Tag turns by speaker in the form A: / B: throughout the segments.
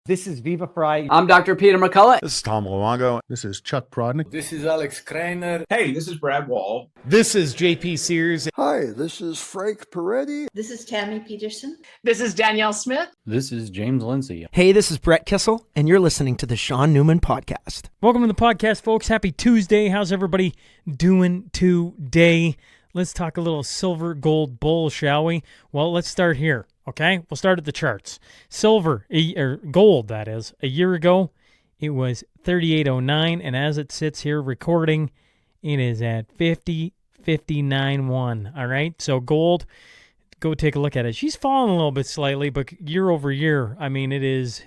A: This is Viva Fry.
B: I'm Dr. Peter McCullough.
C: This is Tom Luongo.
D: This is Chuck Prodonick.
E: This is Alex Kreiner.
F: Hey, this is Brad Wall.
G: This is JP Sears.
H: Hi, this is Frank Peretti.
I: This is Tammy Peterson.
J: This is Danielle Smith.
K: This is James Lindsay.
L: Hey, this is Brett Kissel, and you're listening to the Shaun Newman Podcast.
M: Welcome to the podcast, folks. Happy Tuesday. How's everybody doing today? Let's talk a little silver gold bull, shall we? Well, let's start here, okay? We'll start at the charts. Silver, or gold, that is. A year ago, it was 38.09, and as it sits here recording, it is at 59.1, all right? So gold, go take a look at it. She's fallen a little bit slightly, but year over year, I mean, it is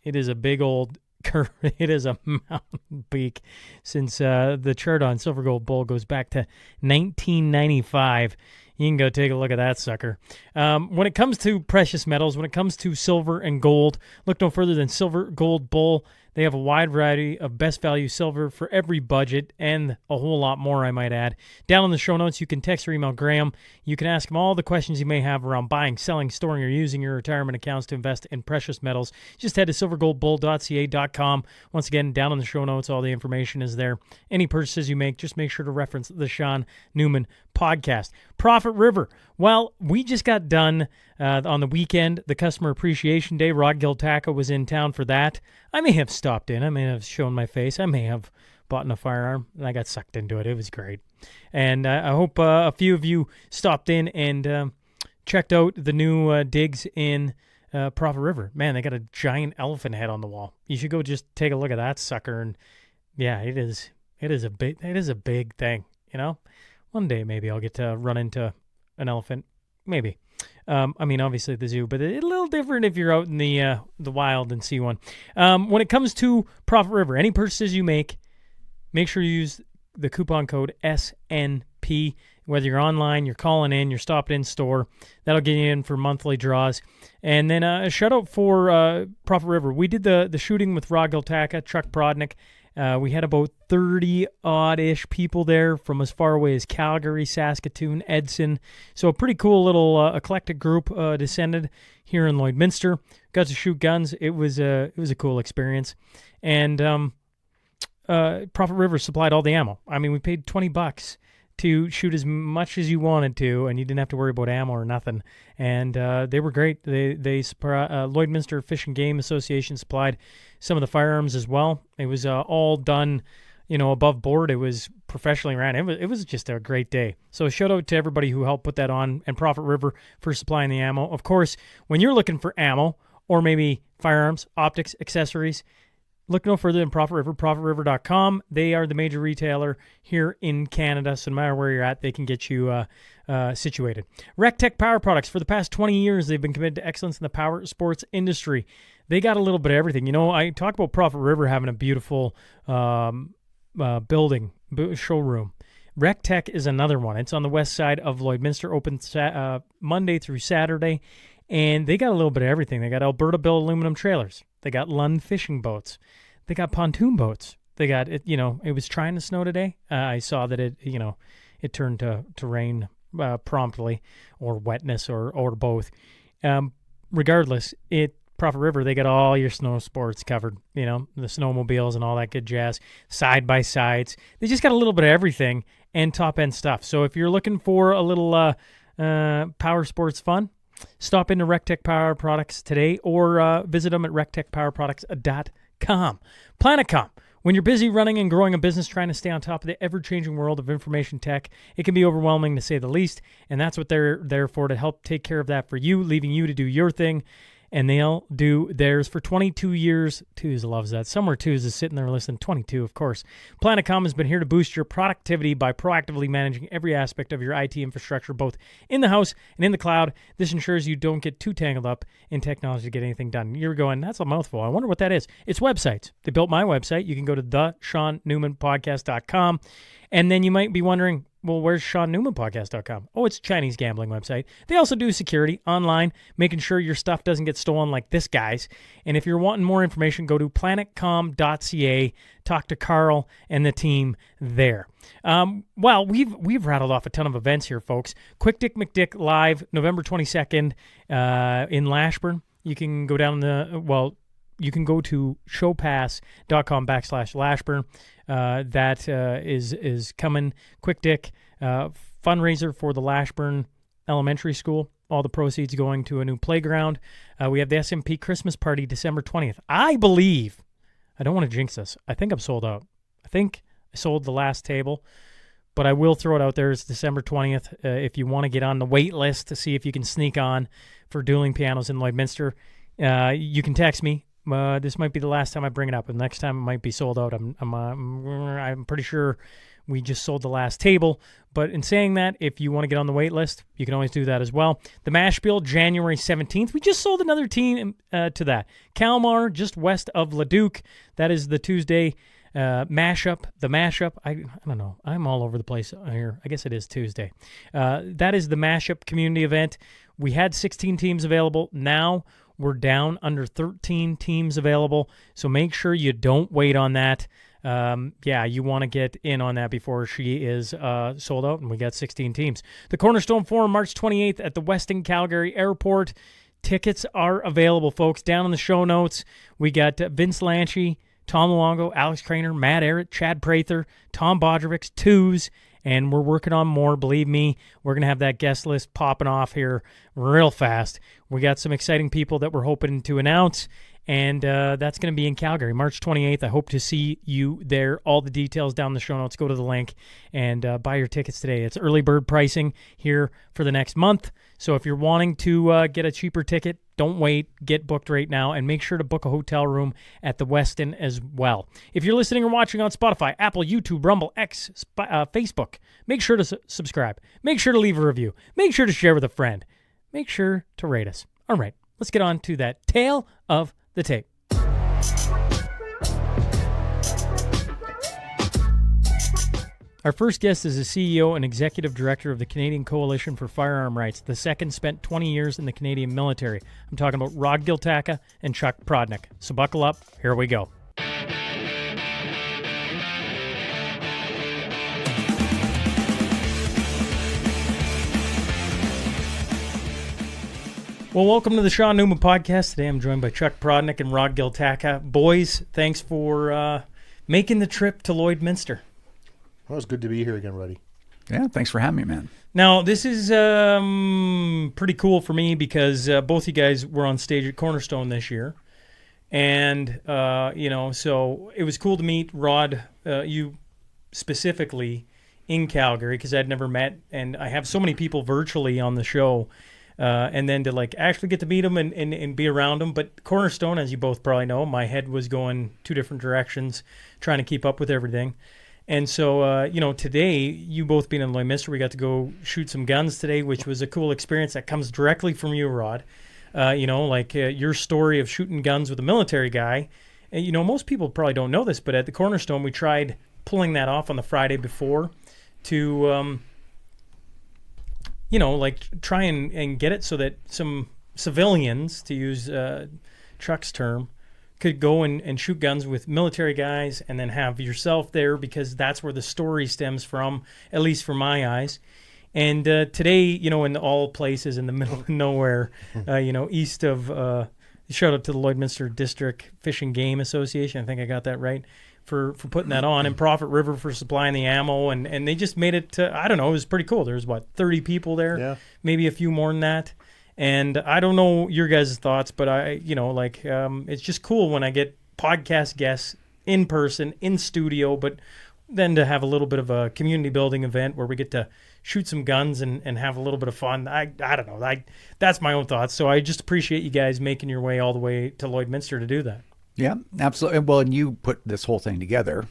M: a big old curve. It is a mountain peak since the chart on silver gold bull goes back to 1995. You can go take a look at that sucker. When it comes to precious metals, when it comes to silver and gold, look no further than Silver Gold Bull. They have a wide variety of best value silver for every budget and a whole lot more, I might add. Down in the show notes, you can text or email Grahame. You can ask him all the questions you may have around buying, selling, storing, or using your retirement accounts to invest in precious metals. Just head to silvergoldbull.ca.com. Once again, down in the show notes, all the information is there. Any purchases you make, just make sure to reference the Shaun Newman Podcast. Profit River. Well, we just got done on the weekend, the Customer Appreciation Day. Rod Giltaca was in town for that. I may have stopped in. I may have shown my face. I may have bought a firearm, and I got sucked into it. It was great. And I hope a few of you stopped in and checked out the new digs in Profit River. Man, they got a giant elephant head on the wall. You should go just take a look at that sucker. And yeah, it is a big thing, you know? One day maybe I'll get to run into an elephant. Maybe. I mean, obviously at the zoo, but it's a little different if you're out in the wild and see one. When it comes to Profit River, any purchases you make sure you use the coupon code SNP. Whether you're online, you're calling in, you're stopping in store, that'll get you in for monthly draws. And then a shout out for Profit River. We did the shooting with Rod Giltaca, Chuck Prodonick. We had about 30-odd-ish people there from as far away as Calgary, Saskatoon, Edson. So a pretty cool little eclectic group descended here in Lloydminster. Got to shoot guns. It was a cool experience. And Profit River supplied all the ammo. I mean, we paid $20 to shoot as much as you wanted to, and you didn't have to worry about ammo or nothing. And they were great. Lloydminster Fish and Game Association supplied some of the firearms as well. It was all done, above board. It was professionally ran. It was just a great day. So a shout out to everybody who helped put that on, and Profit River for supplying the ammo. Of course, when you're looking for ammo or maybe firearms, optics, accessories, look no further than Profit River, ProfitRiver.com. They are the major retailer here in Canada, so no matter where you're at, they can get you situated. RecTech Power Products. For the past 20 years, they've been committed to excellence in the power sports industry. They got a little bit of everything. I talk about Profit River having a beautiful building, showroom. RecTech is another one. It's on the west side of Lloydminster, open Monday through Saturday, and they got a little bit of everything. They got Alberta-built aluminum trailers. They got Lund fishing boats. They got pontoon boats. They got it. It was trying to snow today. I saw that it turned to rain promptly, or wetness, or both. Regardless, Profit River, they got all your snow sports covered. The snowmobiles and all that good jazz. Side by sides. They just got a little bit of everything and top end stuff. So if you're looking for a little power sports fun, stop into RecTech Power Products today, or visit them at rectechpowerproducts.com. Planetcom. When you're busy running and growing a business trying to stay on top of the ever-changing world of information tech, it can be overwhelming to say the least, and that's what they're there for, to help take care of that for you, leaving you to do your thing. And they'll do theirs for 22 years. Twos loves that. Somewhere Twos is sitting there listening. 22, of course. Planetcom has been here to boost your productivity by proactively managing every aspect of your IT infrastructure, both in the house and in the cloud. This ensures you don't get too tangled up in technology to get anything done. You're going, that's a mouthful. I wonder what that is. It's websites. They built my website. You can go to theshaunnewmanpodcast.com. And then you might be wondering, well, where's ShaunNewmanPodcast.com? Oh, it's a Chinese gambling website. They also do security online, making sure your stuff doesn't get stolen like this guy's. And if you're wanting more information, go to planetcom.ca. Talk to Carl and the team there. Well, we've rattled off a ton of events here, folks. Quick Dick McDick Live, November 22nd in Lashburn. You can go down you can go to showpass.com/Lashburn. That is coming. Quick Dick fundraiser for the Lashburn Elementary School. All the proceeds going to a new playground. We have the SMP Christmas party December 20th. I believe, I don't want to jinx this, I think I'm sold out. I think I sold the last table, but I will throw it out there. It's December 20th. If you want to get on the wait list to see if you can sneak on for Dueling Pianos in Lloydminster, you can text me. This might be the last time I bring it up, and next time it might be sold out. I'm pretty sure we just sold the last table. But in saying that, if you want to get on the wait list, you can always do that as well. The Mashspiel, January 17th. We just sold another team to that. Kalmar, just west of Leduc. That is the Tuesday mashup. The mashup, I don't know. I'm all over the place here. I guess it is Tuesday. That is the mashup community event. We had 16 teams available. Now we're down under 13 teams available. So make sure you don't wait on that. You want to get in on that before she is sold out, and we got 16 teams. The Cornerstone Forum, March 28th at the Weston Calgary Airport. Tickets are available, folks. Down in the show notes, we got Vince Lanchi, Tom Luongo, Alex Craner, Matt Arrett, Chad Prather, Tom Bodrovics, Twos, and we're working on more. Believe me, we're going to have that guest list popping off here real fast. We got some exciting people that we're hoping to announce, and that's going to be in Calgary, March 28th. I hope to see you there. All the details down in the show notes. Go to the link and buy your tickets today. It's early bird pricing here for the next month. So if you're wanting to get a cheaper ticket, don't wait. Get booked right now, and make sure to book a hotel room at the Westin as well. If you're listening or watching on Spotify, Apple, YouTube, Rumble, X, Facebook, make sure to subscribe. Make sure to leave a review. Make sure to share with a friend. Make sure to rate us. All right, let's get on to that tale of the tape. Our first guest is the CEO and Executive Director of the Canadian Coalition for Firearm Rights. The second spent 20 years in the Canadian military. I'm talking about Rod Giltaca and Chuck Prodonick. So buckle up. Here we go. Well, welcome to the Shaun Newman Podcast. Today I'm joined by Chuck Prodonick and Rod Giltaca. Boys, thanks for making the trip to Lloydminster.
A: Well, it's good to be here again, Ruddy.
B: Yeah, thanks for having me, man.
M: Now, this is pretty cool for me because both you guys were on stage at Cornerstone this year. And, so it was cool to meet Rod, you specifically in Calgary, because I'd never met. And I have so many people virtually on the show. And then to actually get to meet them and be around them. But Cornerstone, as you both probably know, my head was going two different directions, trying to keep up with everything. And so, today, you both being in Lloydminster, we got to go shoot some guns today, which was a cool experience that comes directly from you, Rod. Your story of shooting guns with a military guy. And, most people probably don't know this, but at the Cornerstone, we tried pulling that off on the Friday before to, try and get it so that some civilians, to use Chuck's term, could go and shoot guns with military guys and then have yourself there, because that's where the story stems from, at least for my eyes. And today, in all places in the middle of nowhere, east of, shout out to the Lloydminster District Fish and Game Association, I think I got that right, for putting that on, and Prophet River for supplying the ammo, and they just made it, I don't know, it was pretty cool. There's, 30 people there? Yeah. Maybe a few more than that. And I don't know your guys' thoughts, but it's just cool when I get podcast guests in person, in studio, but then to have a little bit of a community building event where we get to shoot some guns and have a little bit of fun. I don't know. That's my own thoughts. So I just appreciate you guys making your way all the way to Lloydminster to do that.
B: Yeah, absolutely. Well, and you put this whole thing together.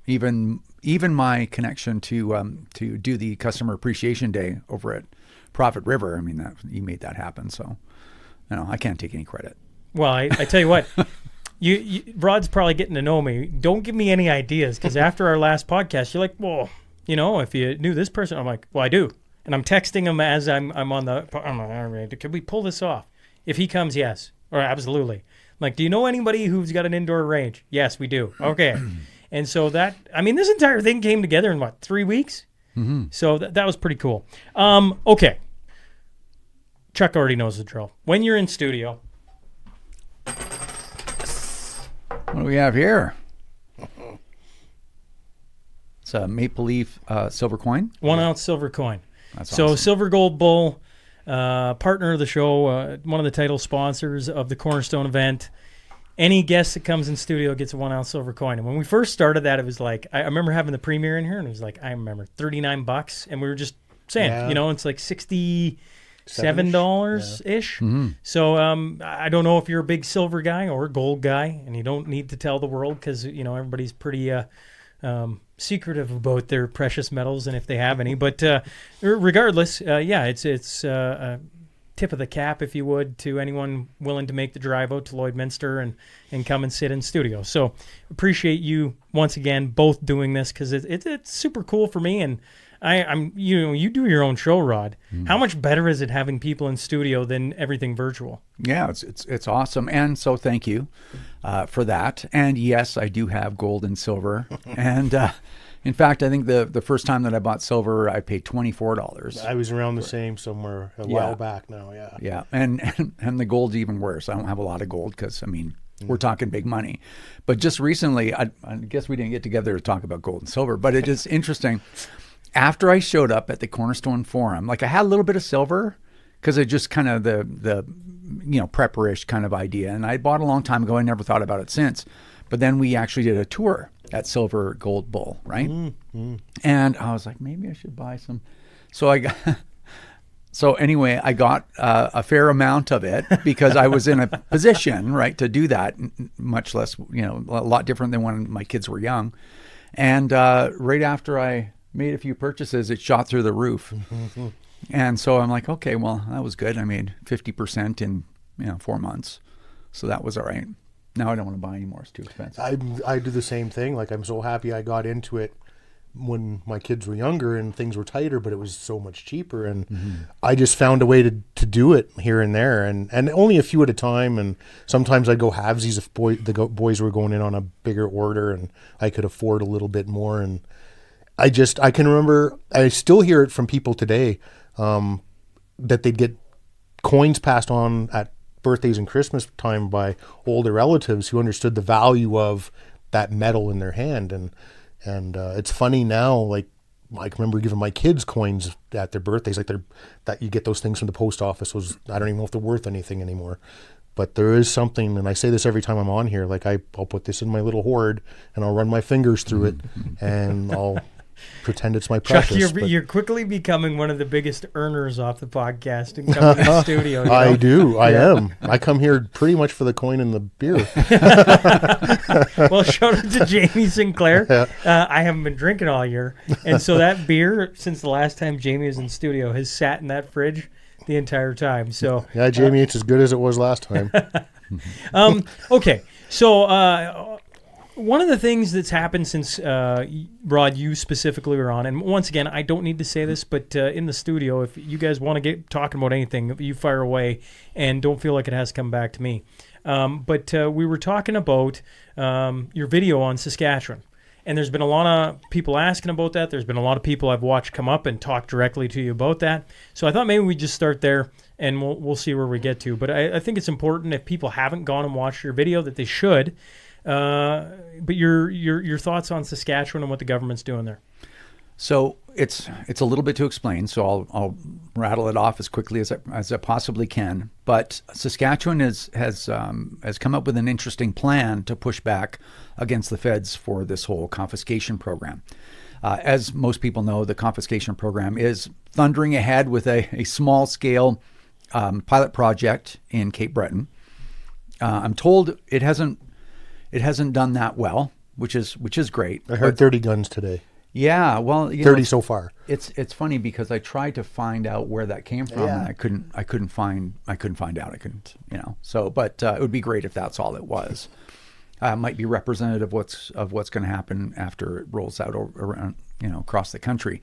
B: Even my connection to do the Customer Appreciation Day over at Prophet River, you made that happen. So, I can't take any credit.
M: Well, I tell you what, you Rod's probably getting to know me. Don't give me any ideas, because after our last podcast, you're like, well, if you knew this person, I'm like, well, I do. And I'm texting him as I'm on the, I'm like, all right, could we pull this off? If he comes, yes, or absolutely. Like, do you know anybody who's got an indoor range? Yes, we do. Okay. And so this entire thing came together in 3 weeks? Mm-hmm. So that was pretty cool. Okay. Chuck already knows the drill. When you're in studio,
B: What do we have here? It's a maple leaf silver coin.
M: 1 ounce silver coin.
B: That's
M: So
B: awesome.
M: Silver Gold Bull, partner of the show, one of the title sponsors of the Cornerstone event. Any guest that comes in studio gets a 1 ounce silver coin. And when we first started that, it was like, I remember having the premiere in here, and it was like, I remember $39, and we were just saying,
A: Yeah.
M: it's like $67-ish.
B: Mm-hmm.
M: So I don't know if you're a big silver guy or a gold guy, and you don't need to tell the world because everybody's pretty secretive about their precious metals and if they have any. But regardless, it's a tip of the cap, if you would, to anyone willing to make the drive out to Lloydminster and come and sit in studio. So appreciate you once again both doing this, because it's super cool for me. And I'm you do your own show, Rod. How much better is it having people in studio than everything virtual?
B: Yeah, it's awesome. And so thank you for that. And yes, I do have gold and silver. And in fact, I think the first time that I bought silver, I paid $24.
A: I was around the same somewhere a while back now. Yeah.
B: Yeah, and the gold's even worse. I don't have a lot of gold because, we're talking big money. But just recently, I guess we didn't get together to talk about gold and silver, but it's just interesting. After I showed up at the Cornerstone Forum, like I had a little bit of silver because it just kind of the prepper-ish kind of idea. And I bought a long time ago. I never thought about it since. But then we actually did a tour at Silver Gold Bull, right? Mm-hmm. And I was like, maybe I should buy some. So anyway, I got a fair amount of it because I was in a position, right, to do that, much less, a lot different than when my kids were young. And right after I made a few purchases, it shot through the roof. Mm-hmm. And so I'm like, okay, well, that was good. I made 50% in 4 months. So that was all right. Now I don't want to buy anymore. It's too expensive.
A: I do the same thing. Like, I'm so happy I got into it when my kids were younger and things were tighter, but it was so much cheaper. And I just found a way to do it here and there, and only a few at a time. And sometimes I'd go halvesies if boys were going in on a bigger order and I could afford a little bit more. And I can remember, I still hear it from people today, that they'd get coins passed on at birthdays and Christmas time by older relatives who understood the value of that metal in their hand. And it's funny now, like I can remember giving my kids coins at their birthdays, like that you get those things from the post office. I don't even know if they're worth anything anymore. But there is something, and I say this every time I'm on here, like I'll put this in my little hoard and I'll run my fingers through it and I'll pretend it's my precious.
M: Chuck, you're quickly becoming one of the biggest earners off the podcast and coming to the studio.
A: I do. I am. I come here pretty much for the coin and the beer.
M: Well, shout out to Jamie Sinclair. I haven't been drinking all year. And so that beer, since the last time Jamie was in studio, has sat in that fridge the entire time. So
A: yeah, Jamie, it's as good as it was last time.
M: Okay. So one of the things that's happened since, Rod, you specifically were on, and once again, I don't need to say this, but in the studio, if you guys want to get talking about anything, you fire away and don't feel like it has to come back to me. But we were talking about your video on Saskatchewan, and there's been a lot of people asking about that. There's been a lot of people I've watched come up and talk directly to you about that. So I thought maybe we just start there, and we'll see where we get to. But I think it's important, if people haven't gone and watched your video, that they should. But your thoughts on Saskatchewan and what the government's doing there?
B: So it's a little bit to explain. So I'll rattle it off as quickly as I possibly can. But Saskatchewan has come up with an interesting plan to push back against the feds for this whole confiscation program. As most people know, the confiscation program is thundering ahead with a small scale pilot project in Cape Breton. I'm told it hasn't done that well, which is great.
A: I heard 30 guns today.
B: Yeah, well,
A: 30 so far.
B: It's funny because I tried to find out where that came from, and I couldn't find out. So, but it would be great if that's all it was. Might be representative of what's going to happen after it rolls out around, across the country.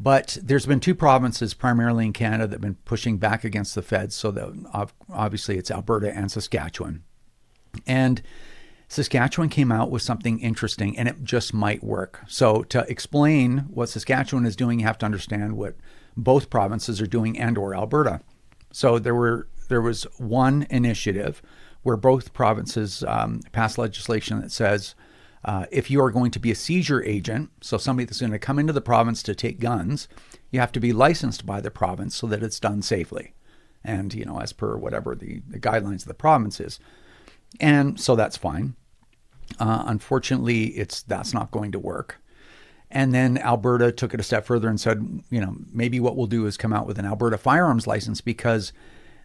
B: But there's been two provinces, primarily in Canada, that have been pushing back against the feds. So that obviously it's Alberta and Saskatchewan, and Saskatchewan came out with something interesting, and it just might work. So to explain what Saskatchewan is doing, you have to understand what both provinces are doing, and or Alberta. So there was one initiative where both provinces passed legislation that says if you are going to be a seizure agent, so somebody that's going to come into the province to take guns, you have to be licensed by the province so that it's done safely. And, as per whatever the guidelines of the province is. And so that's fine. Unfortunately, that's not going to work. And then Alberta took it a step further and said, maybe what we'll do is come out with an Alberta firearms license, because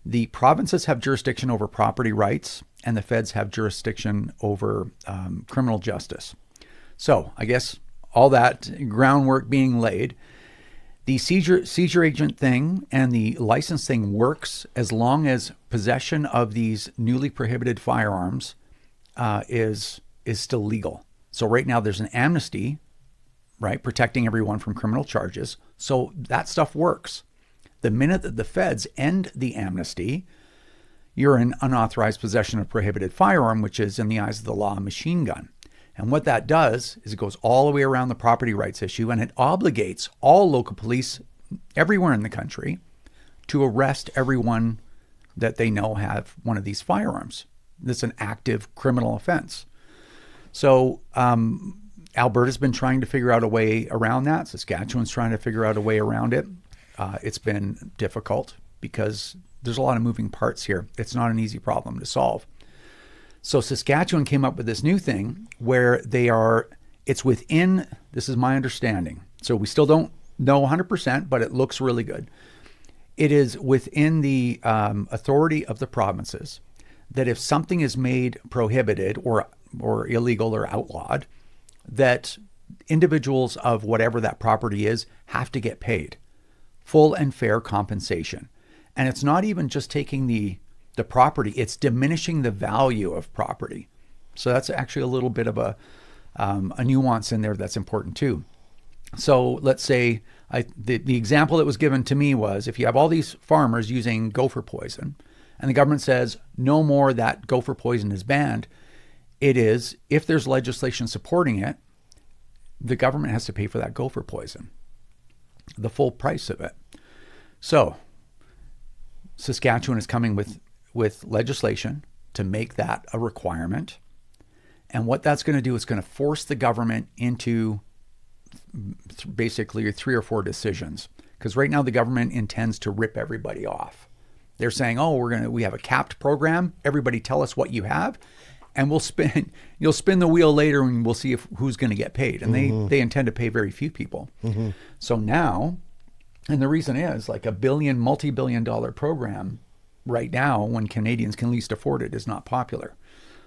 B: the provinces have jurisdiction over property rights and the feds have jurisdiction over criminal justice. So I guess all that groundwork being laid, the seizure agent thing and the license thing works as long as possession of these newly prohibited firearms is still legal. So right now there's an amnesty, right, protecting everyone from criminal charges. So that stuff works. The minute that the feds end the amnesty, you're in unauthorized possession of prohibited firearm, which is, in the eyes of the law, a machine gun. And what that does is it goes all the way around the property rights issue, and it obligates all local police everywhere in the country to arrest everyone that they know have one of these firearms. That's an active criminal offense. So Alberta's been trying to figure out a way around that. Saskatchewan's trying to figure out a way around it. It's been difficult because there's a lot of moving parts here. It's not an easy problem to solve. So Saskatchewan came up with this new thing where it's within, this is my understanding, so we still don't know 100%, but it looks really good. It is within the authority of the provinces that if something is made prohibited or illegal or outlawed, that individuals of whatever that property is have to get paid full and fair compensation. And it's not even just taking the property, it's diminishing the value of property. So that's actually a little bit of a nuance in there that's important too. So let's say the example that was given to me was, if you have all these farmers using gopher poison and the government says no more, that gopher poison is banned, it is, if there's legislation supporting it, the government has to pay for that gopher poison, the full price of it. So Saskatchewan is coming with legislation to make that a requirement. And what that's going to do is going to force the government into basically 3 or 4 decisions. Because right now the government intends to rip everybody off. They're saying, we have a capped program. Everybody tell us what you have. And you'll spin the wheel later and we'll see who's going to get paid. And they intend to pay very few people. Mm-hmm. So now, and the reason is like a multi-billion-dollar program right now, when Canadians can least afford it, is not popular.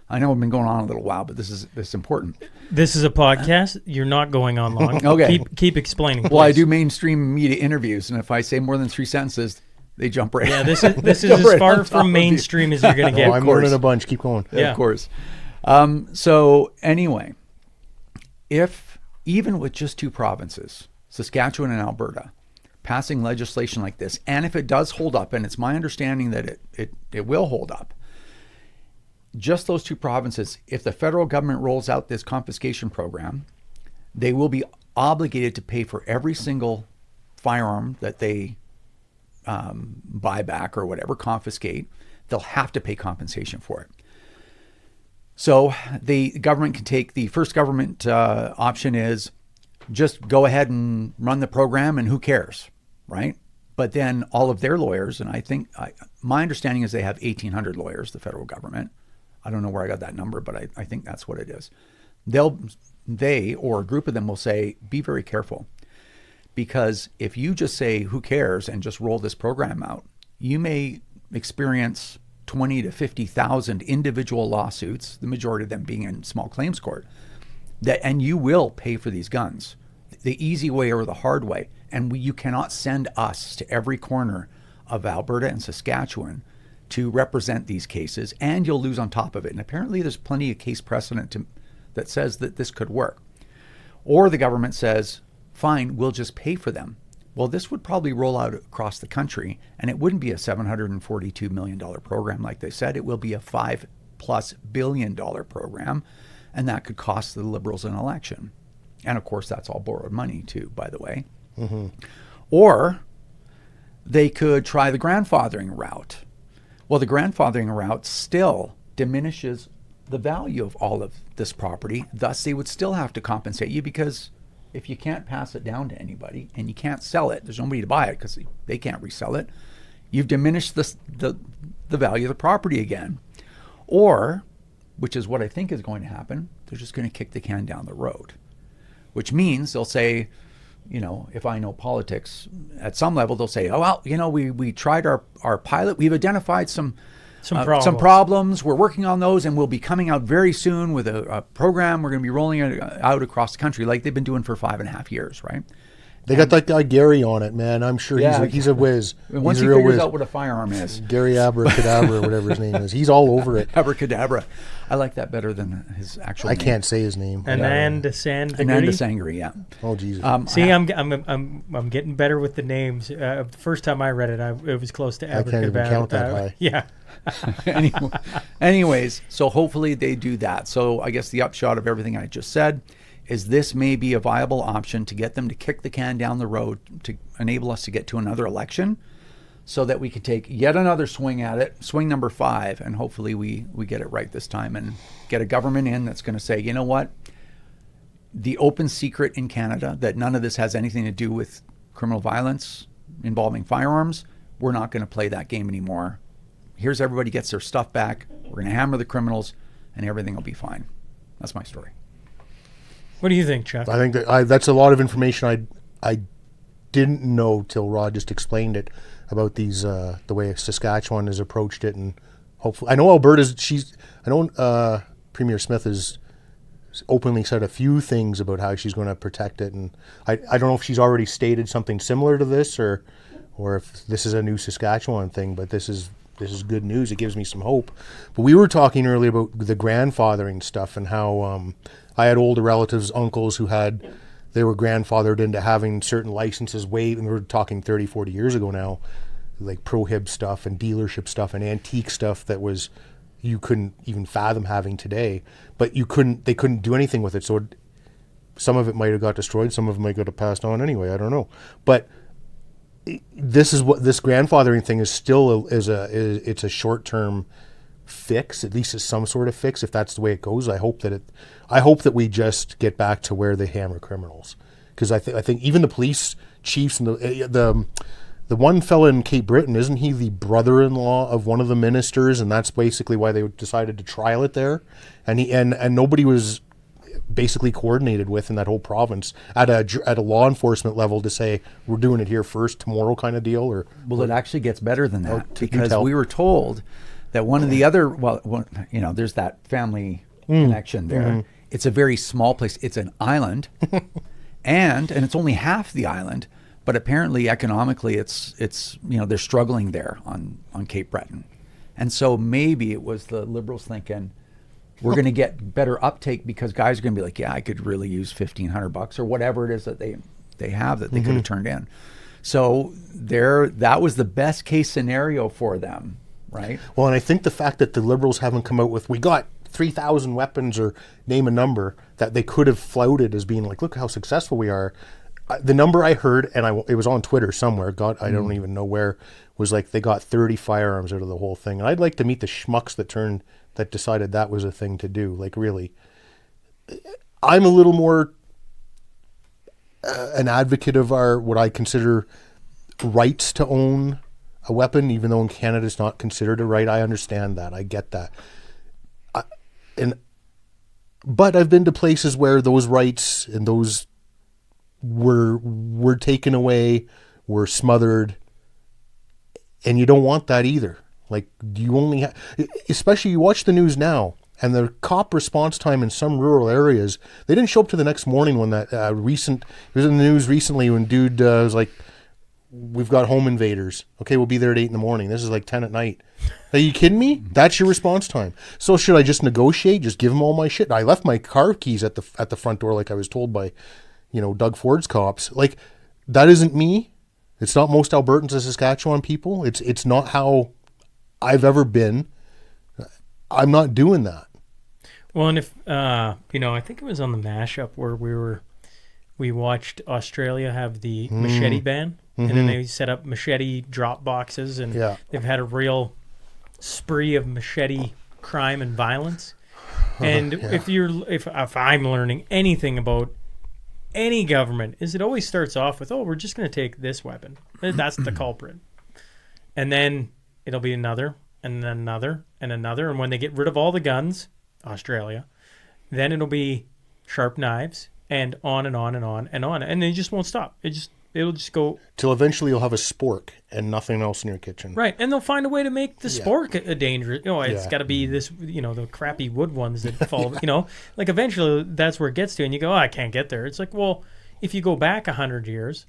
B: I know I've been going on a little while, but this is important.
M: This is a podcast. You're not going on long.
B: Okay.
M: Keep explaining.
B: Well, I do mainstream media interviews, and if I say more than 3 sentences, they jump right.
M: Yeah, this is as far from mainstream as you're going to get.
A: I'm learning a bunch. Keep going.
B: Yeah, of course. So anyway, if even with just 2 provinces, Saskatchewan and Alberta, passing legislation like this, and if it does hold up, and it's my understanding that it will hold up, just those 2 provinces, if the federal government rolls out this confiscation program, they will be obligated to pay for every single firearm that they buy back or whatever, confiscate. They'll have to pay compensation for it. So the government can take, the first government option is just go ahead and run the program and who cares, right? But then all of their lawyers, and I think, my understanding is they have 1,800 lawyers, the federal government. I don't know where I got that number, but I think that's what it is. They or a group of them will say, be very careful. Because if you just say, who cares, and just roll this program out, you may experience 20 to 50,000 individual lawsuits, the majority of them being in small claims court, and you will pay for these guns, the easy way or the hard way. And you cannot send us to every corner of Alberta and Saskatchewan to represent these cases, and you'll lose on top of it. And apparently there's plenty of case precedent that says that this could work. Or the government says, fine, we'll just pay for them. Well, this would probably roll out across the country, and it wouldn't be a $742 million program like they said. It will be a $5+ billion program, and that could cost the Liberals an election. And of course, that's all borrowed money too, by the way. Mm-hmm. Or they could try the grandfathering route. Well, the grandfathering route still diminishes the value of all of this property. Thus, they would still have to compensate you, because if you can't pass it down to anybody and you can't sell it, there's nobody to buy it because they can't resell it. You've diminished the value of the property again. Or, which is what I think is going to happen, they're just going to kick the can down the road, which means they'll say, if I know politics at some level, they'll say, oh, well, we tried our pilot. We've identified some problems. We're working on those, and we'll be coming out very soon with a program. We're going to be rolling it out across the country like they've been doing for 5.5 years, right?
A: They got that guy Gary on it, man. I'm sure he's a whiz.
B: Once
A: he's
B: he
A: a real
B: figures
A: whiz.
B: out what a firearm is.
A: Gary Abracadabra, whatever his name is. He's all over it.
B: Abracadabra. I like that better than his actual name.
A: I can't say his name.
M: Ananda Sangri.
B: Ananda Sangri, yeah.
A: Oh, Jesus.
M: See, I'm getting better with the names. The first time I read it, it was close to
A: I can't even count that high.
M: Yeah.
B: Anyways, so hopefully they do that. So I guess the upshot of everything I just said is this may be a viable option to get them to kick the can down the road to enable us to get to another election, so that we could take yet another swing at it, swing number 5, and hopefully we get it right this time and get a government in that's going to say, you know what, the open secret in Canada that none of this has anything to do with criminal violence involving firearms, we're not going to play that game anymore. Here's everybody gets their stuff back. We're going to hammer the criminals, and everything will be fine. That's my story.
M: What do you think, Chuck?
A: I think that's a lot of information I didn't know till Rod just explained it about these the way Saskatchewan has approached it, and hopefully I know Alberta's. Premier Smith has openly said a few things about how she's going to protect it, and I don't know if she's already stated something similar to this or if this is a new Saskatchewan thing, but this is good news. It gives me some hope. But we were talking earlier about the grandfathering stuff and how I had older relatives, uncles who they were grandfathered into having certain licenses waived, and we're talking 30, 40 years ago now, like prohib stuff and dealership stuff and antique stuff that was you couldn't even fathom having today, but they couldn't do anything with it. So some of it might have got destroyed, some of it might have passed on anyway. I don't know. But this is what this grandfathering thing is still it's a short-term fix. At least it's some sort of fix if that's the way it goes. I hope that we just get back to where they hammer criminals, because I think even the police chiefs and the one fella in Cape Breton, isn't he the brother-in-law of one of the ministers, and that's basically why they decided to trial it there, and nobody was basically coordinated with in that whole province at a law enforcement level to say we're doing it here first tomorrow kind of deal.
B: It actually gets better than that, because we were told that one of the other there's that family connection there. Mm-hmm. It's a very small place. It's an island, and it's only half the island, but apparently economically it's they're struggling there on Cape Breton, and so maybe it was the Liberals thinking, we're going to get better uptake because guys are going to be like, yeah, I could really use $1,500 or whatever it is that they have that they could have turned in. So that was the best case scenario for them, right?
A: Well, and I think the fact that the Liberals haven't come out with, we got 3,000 weapons or name a number that they could have flouted as being like, look how successful we are. The number I heard, and it was on Twitter somewhere, I don't even know where, was like they got 30 firearms out of the whole thing. And I'd like to meet the schmucks that decided that was a thing to do. Like, really, I'm a little more an advocate of what I consider rights to own a weapon, even though in Canada it's not considered a right. I understand that. I get that. But I've been to places where those rights and those were taken away, were smothered, and you don't want that either. Like, you only especially you watch the news now, and the cop response time in some rural areas, they didn't show up to the next morning when that it was in the news recently when dude was like, we've got home invaders. Okay, we'll be there at 8 a.m. This is like 10 at night. Are you kidding me? That's your response time. So should I just negotiate? Just give them all my shit? I left my car keys at the front door like I was told by, Doug Ford's cops. Like, that isn't me. It's not most Albertans and Saskatchewan people. It's not how I've ever been. I'm not doing that.
M: Well, and if I think it was on the mashup where we watched Australia have the machete ban, and then they set up machete drop boxes, and they've had a real spree of machete crime and violence. And if I'm learning anything about any government, is it always starts off with, we're just going to take this weapon. That's the culprit. And then it'll be another, and then another, and another. And when they get rid of all the guns, Australia, then it'll be sharp knives, and on and on and on and on. And they just won't stop. It'll just go
A: till eventually you'll have a spork and nothing else in your kitchen.
M: Right, and they'll find a way to make the spork a dangerous. It's got to be this, the crappy wood ones that fall. Like eventually that's where it gets to, and you go, I can't get there. It's like, well, if you go back 100 years,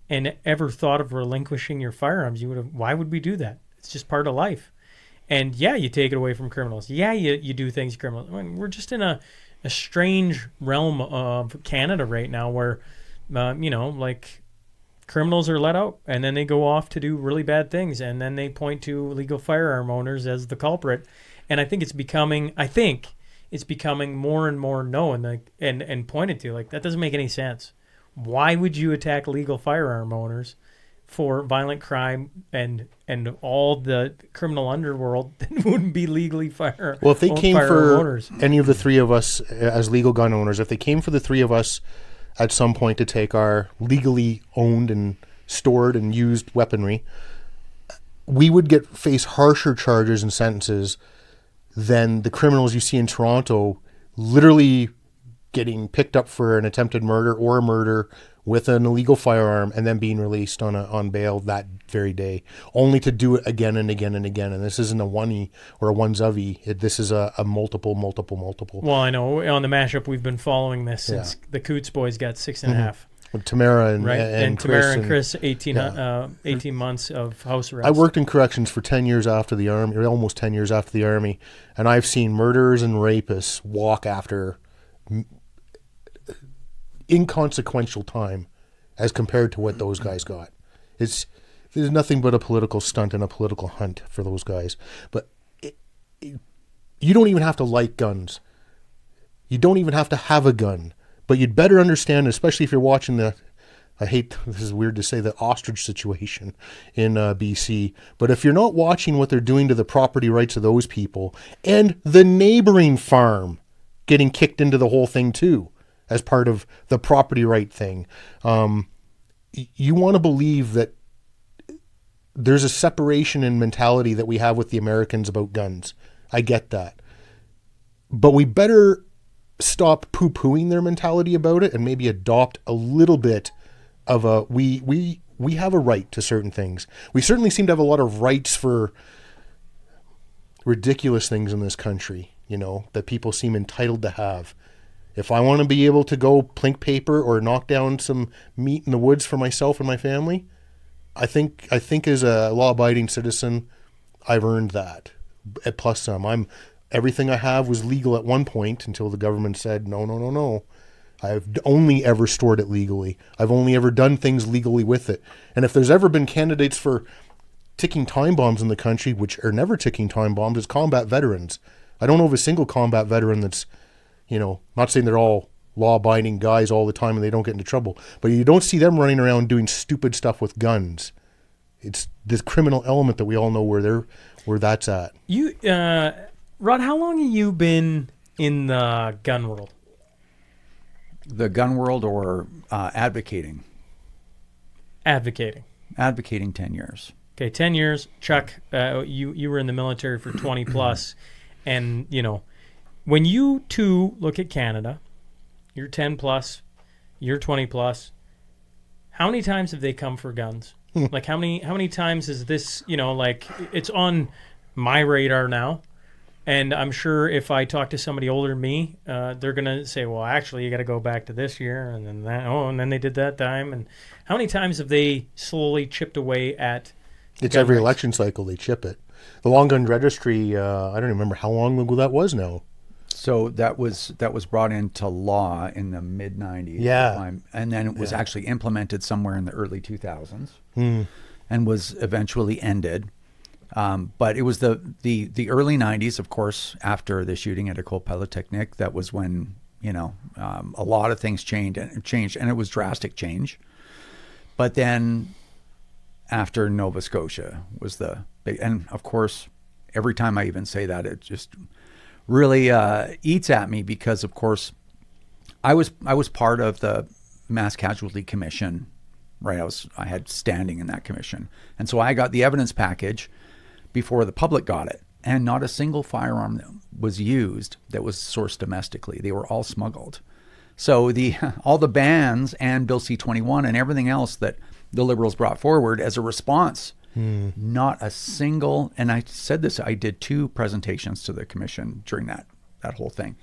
M: and ever thought of relinquishing your firearms, you would have. Why would we do that? It's just part of life. And yeah, you take it away from criminals. Yeah, you do things criminals. I mean, we're just in a strange realm of Canada right now where, like. Criminals are let out, and then they go off to do really bad things, and then they point to illegal firearm owners as the culprit. And I think it's becoming more and more known, and pointed to, like, that doesn't make any sense. Why would you attack legal firearm owners for violent crime and all the criminal underworld that wouldn't be legally firearm?
A: Well, if they came for
M: owners.
A: Any of the three of us as legal gun owners, if they came for the three of us at some point to take our legally owned and stored and used weaponry, we would face harsher charges and sentences than the criminals you see in Toronto, literally getting picked up for an attempted murder or a murder with an illegal firearm and then being released on bail that very day, only to do it again and again and again. And this isn't a one-y or a one-zovey. This is a multiple.
M: Well, I know on the mashup we've been following this since the Coots boys got 6.5.
A: With Tamara
M: and Tamara and Chris 18 months of house arrest.
A: I worked in corrections for 10 years after the Army, or almost 10 years after the Army, and I've seen murderers and rapists walk after inconsequential time as compared to what those guys got. There's nothing but a political stunt and a political hunt for those guys. But you don't even have to like guns. You don't even have to have a gun. But you'd better understand, especially if you're watching this is weird to say, the ostrich situation in BC. But if you're not watching what they're doing to the property rights of those people and the neighboring farm getting kicked into the whole thing too, as part of the property right thing, you want to believe that there's a separation in mentality that we have with the Americans about guns. I get that. But we better stop poo-pooing their mentality about it and maybe adopt a little bit of a, we have a right to certain things. We certainly seem to have a lot of rights for ridiculous things in this country, that people seem entitled to have. If I want to be able to go plink paper or knock down some meat in the woods for myself and my family, I think as a law-abiding citizen, I've earned that. Plus some. Everything I have was legal at one point until the government said, no. I've only ever stored it legally. I've only ever done things legally with it. And if there's ever been candidates for ticking time bombs in the country, which are never ticking time bombs, it's combat veterans. I don't know of a single combat veteran that's, not saying they're all law-abiding guys all the time and they don't get into trouble, but you don't see them running around doing stupid stuff with guns. It's this criminal element that we all know where that's at.
M: You, Rod, how long have you been in the gun world?
B: The gun world or advocating? Advocating 10 years.
M: Okay, 10 years. Chuck, you were in the military for 20 plus, and when you two look at Canada, you're 10 plus, you're 20 plus. How many times have they come for guns? Like how many times is this? It's on my radar now, and I'm sure if I talk to somebody older than me, they're gonna say, "Well, actually, you got to go back to this year, and then that. Oh, and then they did that time." And how many times have they slowly chipped away at?
A: It's every election cycle they chip it. The long gun registry. I don't remember how long ago that was now.
B: So that was brought into law in the mid 90s.
A: Yeah.
B: And then it was actually implemented somewhere in the early 2000s and was eventually ended. But it was the early 90s, of course, after the shooting at École Polytechnique, that was when, a lot of things changed, and it was drastic change. But then after Nova Scotia was the big, and of course, every time I even say that, it just really eats at me because, of course, I was part of the Mass Casualty Commission, right? I had standing in that commission, and so I got the evidence package before the public got it, and not a single firearm that was used that was sourced domestically. They were all smuggled. So all the bans and Bill C-21 and everything else that the Liberals brought forward as a response, not a single, and I said this, I did 2 presentations to the commission during that whole thing.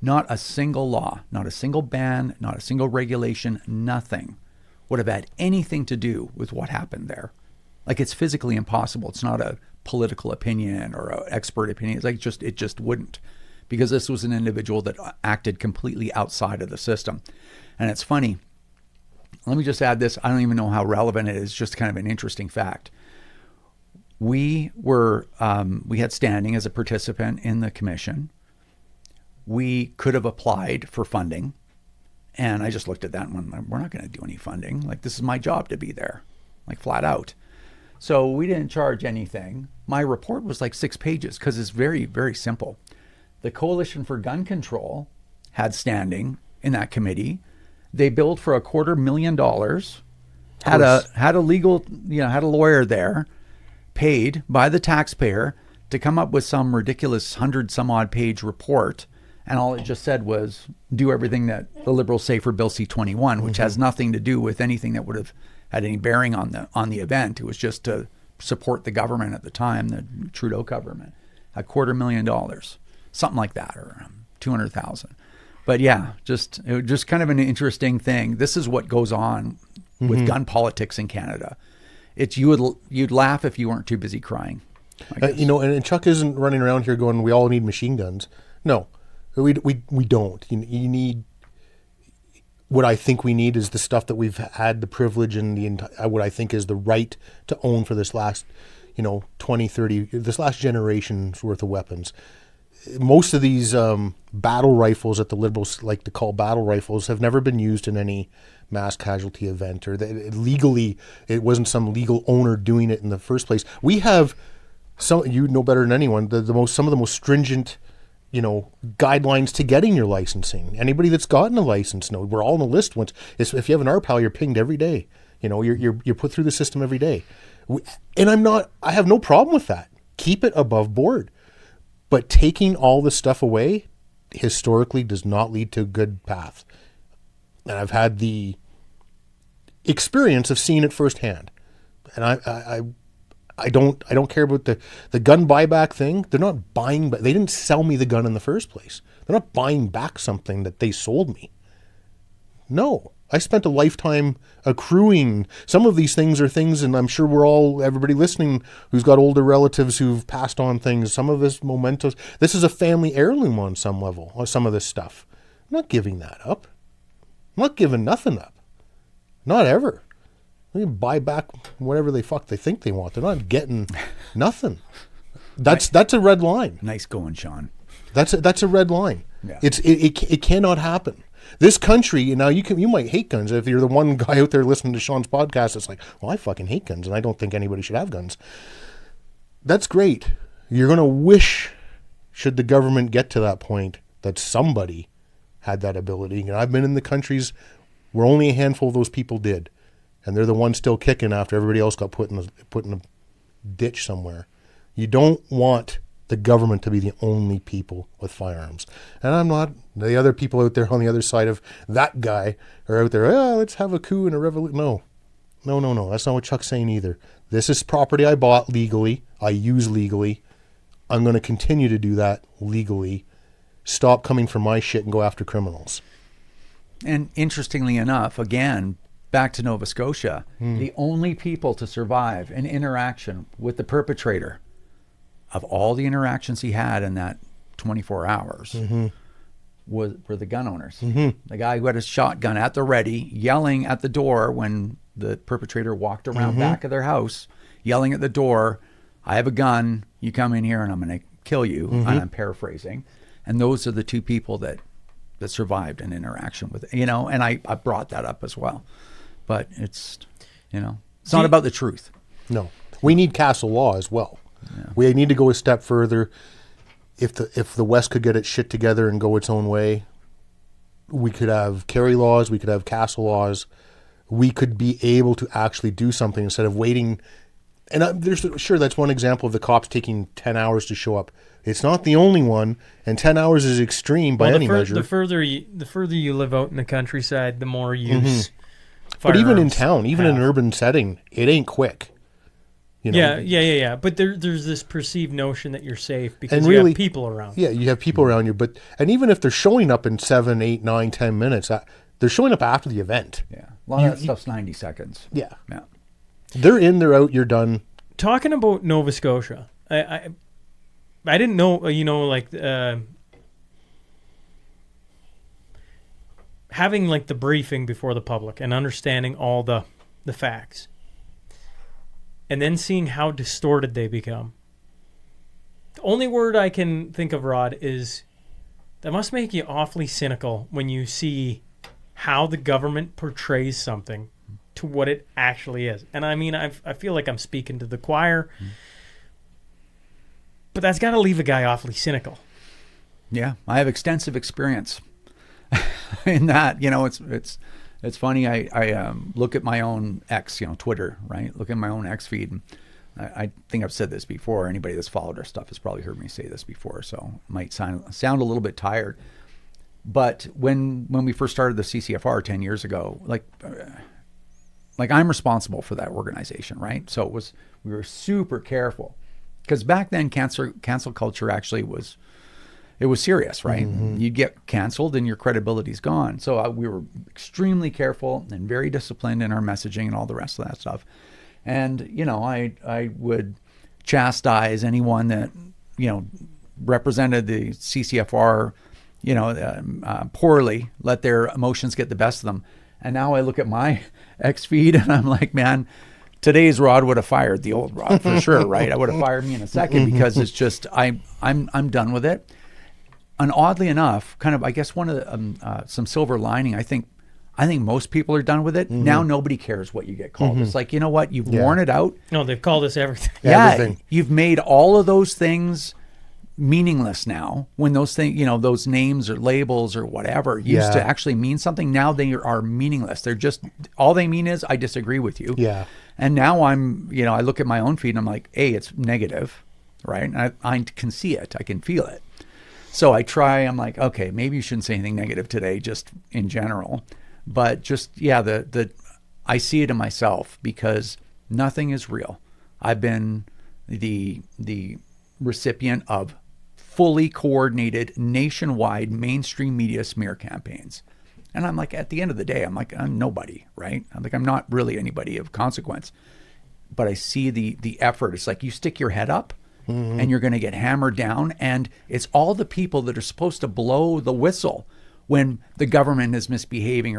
B: Not a single law, not a single ban, not a single regulation, nothing would have had anything to do with what happened there. Like, it's physically impossible. It's not a political opinion or an expert opinion. It's like it just wouldn't, because this was an individual that acted completely outside of the system. And it's funny. Let me just add this. I don't even know how relevant it is. Just kind of an interesting fact. We had standing as a participant in the commission. We could have applied for funding. And I just looked at that and went, we're not going to do any funding. Like, this is my job to be there, like, flat out. So we didn't charge anything. My report was like 6 pages because it's very, very simple. The Coalition for Gun Control had standing in that committee. They billed for $250,000. Had a legal, had a lawyer there, paid by the taxpayer to come up with some ridiculous 100-some-odd page report. And all it just said was do everything that the Liberals say for Bill C-21, which has nothing to do with anything that would have had any bearing on the event. It was just to support the government at the time, the Trudeau government. $250,000, something like that, or 200,000. But yeah, just kind of an interesting thing. This is what goes on with gun politics in Canada. It's you'd laugh if you weren't too busy crying.
A: And Chuck isn't running around here going, we all need machine guns. No, we don't. You need, what I think we need is the stuff that we've had the privilege and what I think is the right to own for this last, 20, 30, this last generation's worth of weapons. Most of these battle rifles that the Liberals like to call battle rifles have never been used in any mass casualty event, or legally it wasn't some legal owner doing it in the first place. We have some, you know better than anyone, some of the most stringent guidelines to getting your licensing. Anybody that's gotten a license knows we're all on the list once. If you have an RPAL, you're pinged every day. You're put through the system every day. And I have no problem with that. Keep it above board. But taking all this stuff away historically does not lead to a good path. And I've had the experience of seeing it firsthand. And I don't care about the gun buyback thing. They're not buying, but they didn't sell me the gun in the first place. They're not buying back something that they sold me. No, I spent a lifetime accruing. Some of these things are things, and I'm sure everybody listening who's got older relatives who've passed on things, some of this mementos. This is a family heirloom on some level, or some of this stuff. I'm not giving that up. I'm not giving nothing up. Not ever. They can buy back whatever they think they want. They're not getting nothing. That's a red line.
B: Nice going, Shaun.
A: That's a red line.
B: Yeah.
A: It cannot happen. This country, now you might hate guns. If you're the one guy out there listening to Shaun's podcast, it's like, well, I fucking hate guns, and I don't think anybody should have guns. That's great. You're going to wish, should the government get to that point, that somebody had that ability. And I've been in the countries where only a handful of those people did. And they're the ones still kicking after everybody else got put in a ditch somewhere. You don't want the government to be the only people with firearms. And I'm not. The other people out there on the other side of that guy are out there, let's have a coup and a revolution. No. That's not what Chuck's saying either. This is property I bought legally. I use legally. I'm going to continue to do that legally. Stop coming for my shit and go after criminals.
B: And interestingly enough, again, back to Nova Scotia, the only people to survive an interaction with the perpetrator of all the interactions he had in that 24 hours were the gun owners. The guy who had a shotgun at the ready, yelling at the door when the perpetrator walked around back of their house, yelling at the door, I have a gun, you come in here and I'm going to kill you. And I'm paraphrasing. And those are the two people that survived an interaction with, and I brought that up as well. But it's, it's not about the truth.
A: No. We need castle law as well. We need to go a step further. If the West could get its shit together and go its own way, we could have carry laws, we could have castle laws, we could be able to actually do something instead of waiting. And that's one example of the cops taking 10 hours to show up. It's not the only one, and 10 hours is extreme by any measure.
M: The further you live out in the countryside, the more use.
A: But even in town, even in an urban setting, it ain't quick. You know?
M: Yeah. But there's this perceived notion that you're safe because you have people around.
A: Yeah, you have people around you. And even if they're showing up in 7, 8, 9, 10 minutes, they're showing up after the event.
B: Yeah. A lot of that stuff's 90 seconds.
A: Yeah. They're in, they're out, you're done.
M: Talking about Nova Scotia, I didn't know, having like the briefing before the public and understanding all the facts, and then seeing how distorted they become. The only word I can think of, Rod, is that must make you awfully cynical when you see how the government portrays something to what it actually is. And I mean, I feel like I'm speaking to the choir, but that's got to leave a guy awfully cynical.
B: Yeah, I have extensive experience in that. It's funny. I look at my own X, Twitter, right? Look at my own X feed. And I think I've said this before. Anybody that's followed our stuff has probably heard me say this before, so it might sound a little bit tired. But when we first started the CCFR 10 years ago, like I'm responsible for that organization, right? So we were super careful because back then cancel culture actually was serious, right? Mm-hmm. You'd get canceled and your credibility's gone. So we were extremely careful and very disciplined in our messaging and all the rest of that stuff. And I would chastise anyone that represented the CCFR poorly, let their emotions get the best of them. And now I look at my X feed and I'm like, man, today's Rod would have fired the old Rod for sure, right? I would have fired me in a second because it's just I'm done with it. And oddly enough, kind of, I guess one of the, some silver lining, I think most people are done with it. Now nobody cares what you get called. It's like, you know what? You've worn it out.
M: No, they've called us everything.
B: Yeah, you've made all of those things meaningless now. When those things, those names or labels or whatever used to actually mean something, now they are meaningless. They're just, all they mean is I disagree with you.
A: Yeah.
B: And now I look at my own feed and I'm like, it's negative, right? And I can see it. I can feel it. So I'm like, okay, maybe you shouldn't say anything negative today, just in general. But just, I see it in myself because nothing is real. I've been the recipient of fully coordinated nationwide mainstream media smear campaigns. And I'm like, at the end of the day, I'm like, I'm nobody, right? I'm like, I'm not really anybody of consequence. But I see the effort. It's like you stick your head up and you're going to get hammered down. And it's all the people that are supposed to blow the whistle when the government is misbehaving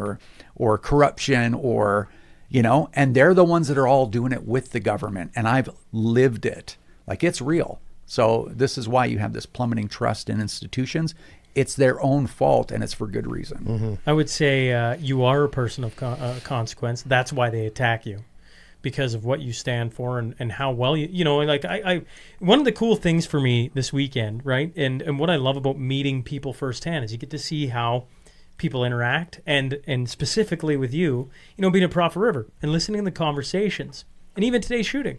B: or corruption or, and they're the ones that are all doing it with the government. And I've lived it. Like, it's real. So this is why you have this plummeting trust in institutions. It's their own fault, and it's for good reason.
M: I would say you are a person of consequence. That's why they attack you, because of what you stand for and how well I one of the cool things for me this weekend, right? And what I love about meeting people firsthand is you get to see how people interact and specifically with you, being at Prophet River and listening to the conversations and even today's shooting.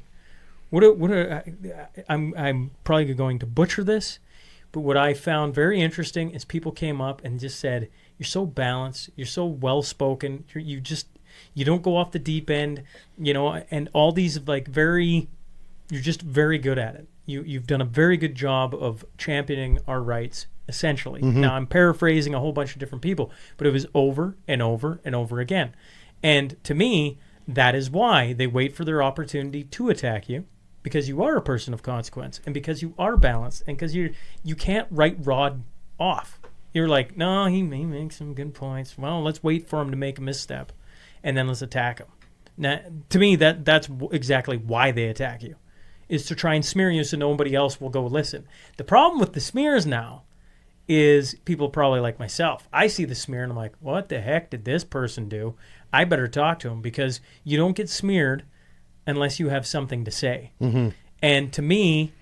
M: I'm probably going to butcher this, but what I found very interesting is people came up and just said, "You're so balanced, you're so well spoken, you don't go off the deep end, and all these you're just very good at it. You've done a very good job of championing our rights, essentially." Now I'm paraphrasing a whole bunch of different people, but it was over and over and over again. And to me, that is why they wait for their opportunity to attack you, because you are a person of consequence and because you are balanced and because you can't write Rod off. You're like, no, he may make some good points. Well, let's wait for him to make a misstep and then let's attack him. Now, to me, that's exactly why they attack you, is to try and smear you so nobody else will go listen. The problem with the smears now is people probably like myself. I see the smear and I'm like, what the heck did this person do? I better talk to him, because you don't get smeared unless you have something to say. And to me,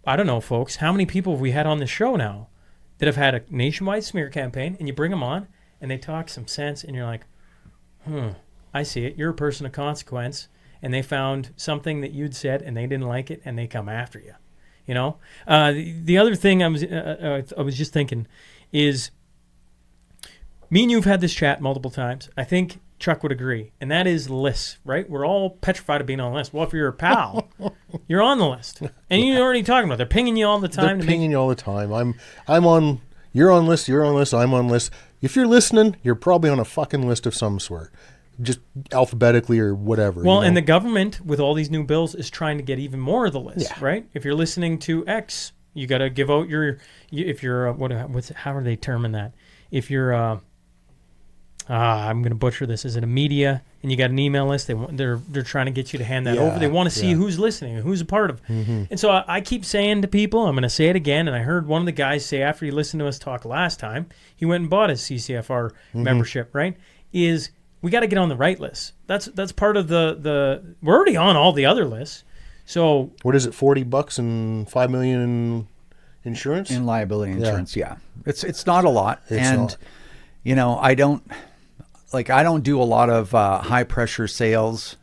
M: I don't know, folks, how many people have we had on the show now that have had a nationwide smear campaign, and you bring them on and they talk some sense, and you're like, I see it. You're a person of consequence, and they found something that you'd said and they didn't like it, and they come after you. You know, the other thing I was just thinking is, me and you've had this chat multiple times. I think Chuck would agree, and that is lists, right? We're all petrified of being on a list. Well, if you're a pal, you're on the list, and you're already talking about. They're pinging you all the time.
A: They're pinging you all the time. I'm on. You're on list. You're on list. I'm on list. If you're listening, you're probably on a fucking list of some sort, just alphabetically or whatever.
M: Well, and the government with all these new bills is trying to get even more of the list, right? If you're listening to X, you got to give out if you're how are they terming that? If you're I'm going to butcher this. Is it a media? And you got an email list. They're trying to get you to hand that over. They want to see who's listening and who's a part of. And so I keep saying to people, I'm going to say it again. And I heard one of the guys say after he listened to us talk last time, he went and bought his CCFR membership. Right? Is we got to get on the right list. That's part of the. We're already on all the other lists. So
A: what is it? $40 and $5 million in insurance
B: in liability insurance. Yeah, it's not a lot, and
A: not.
B: I don't do a lot of high pressure sales,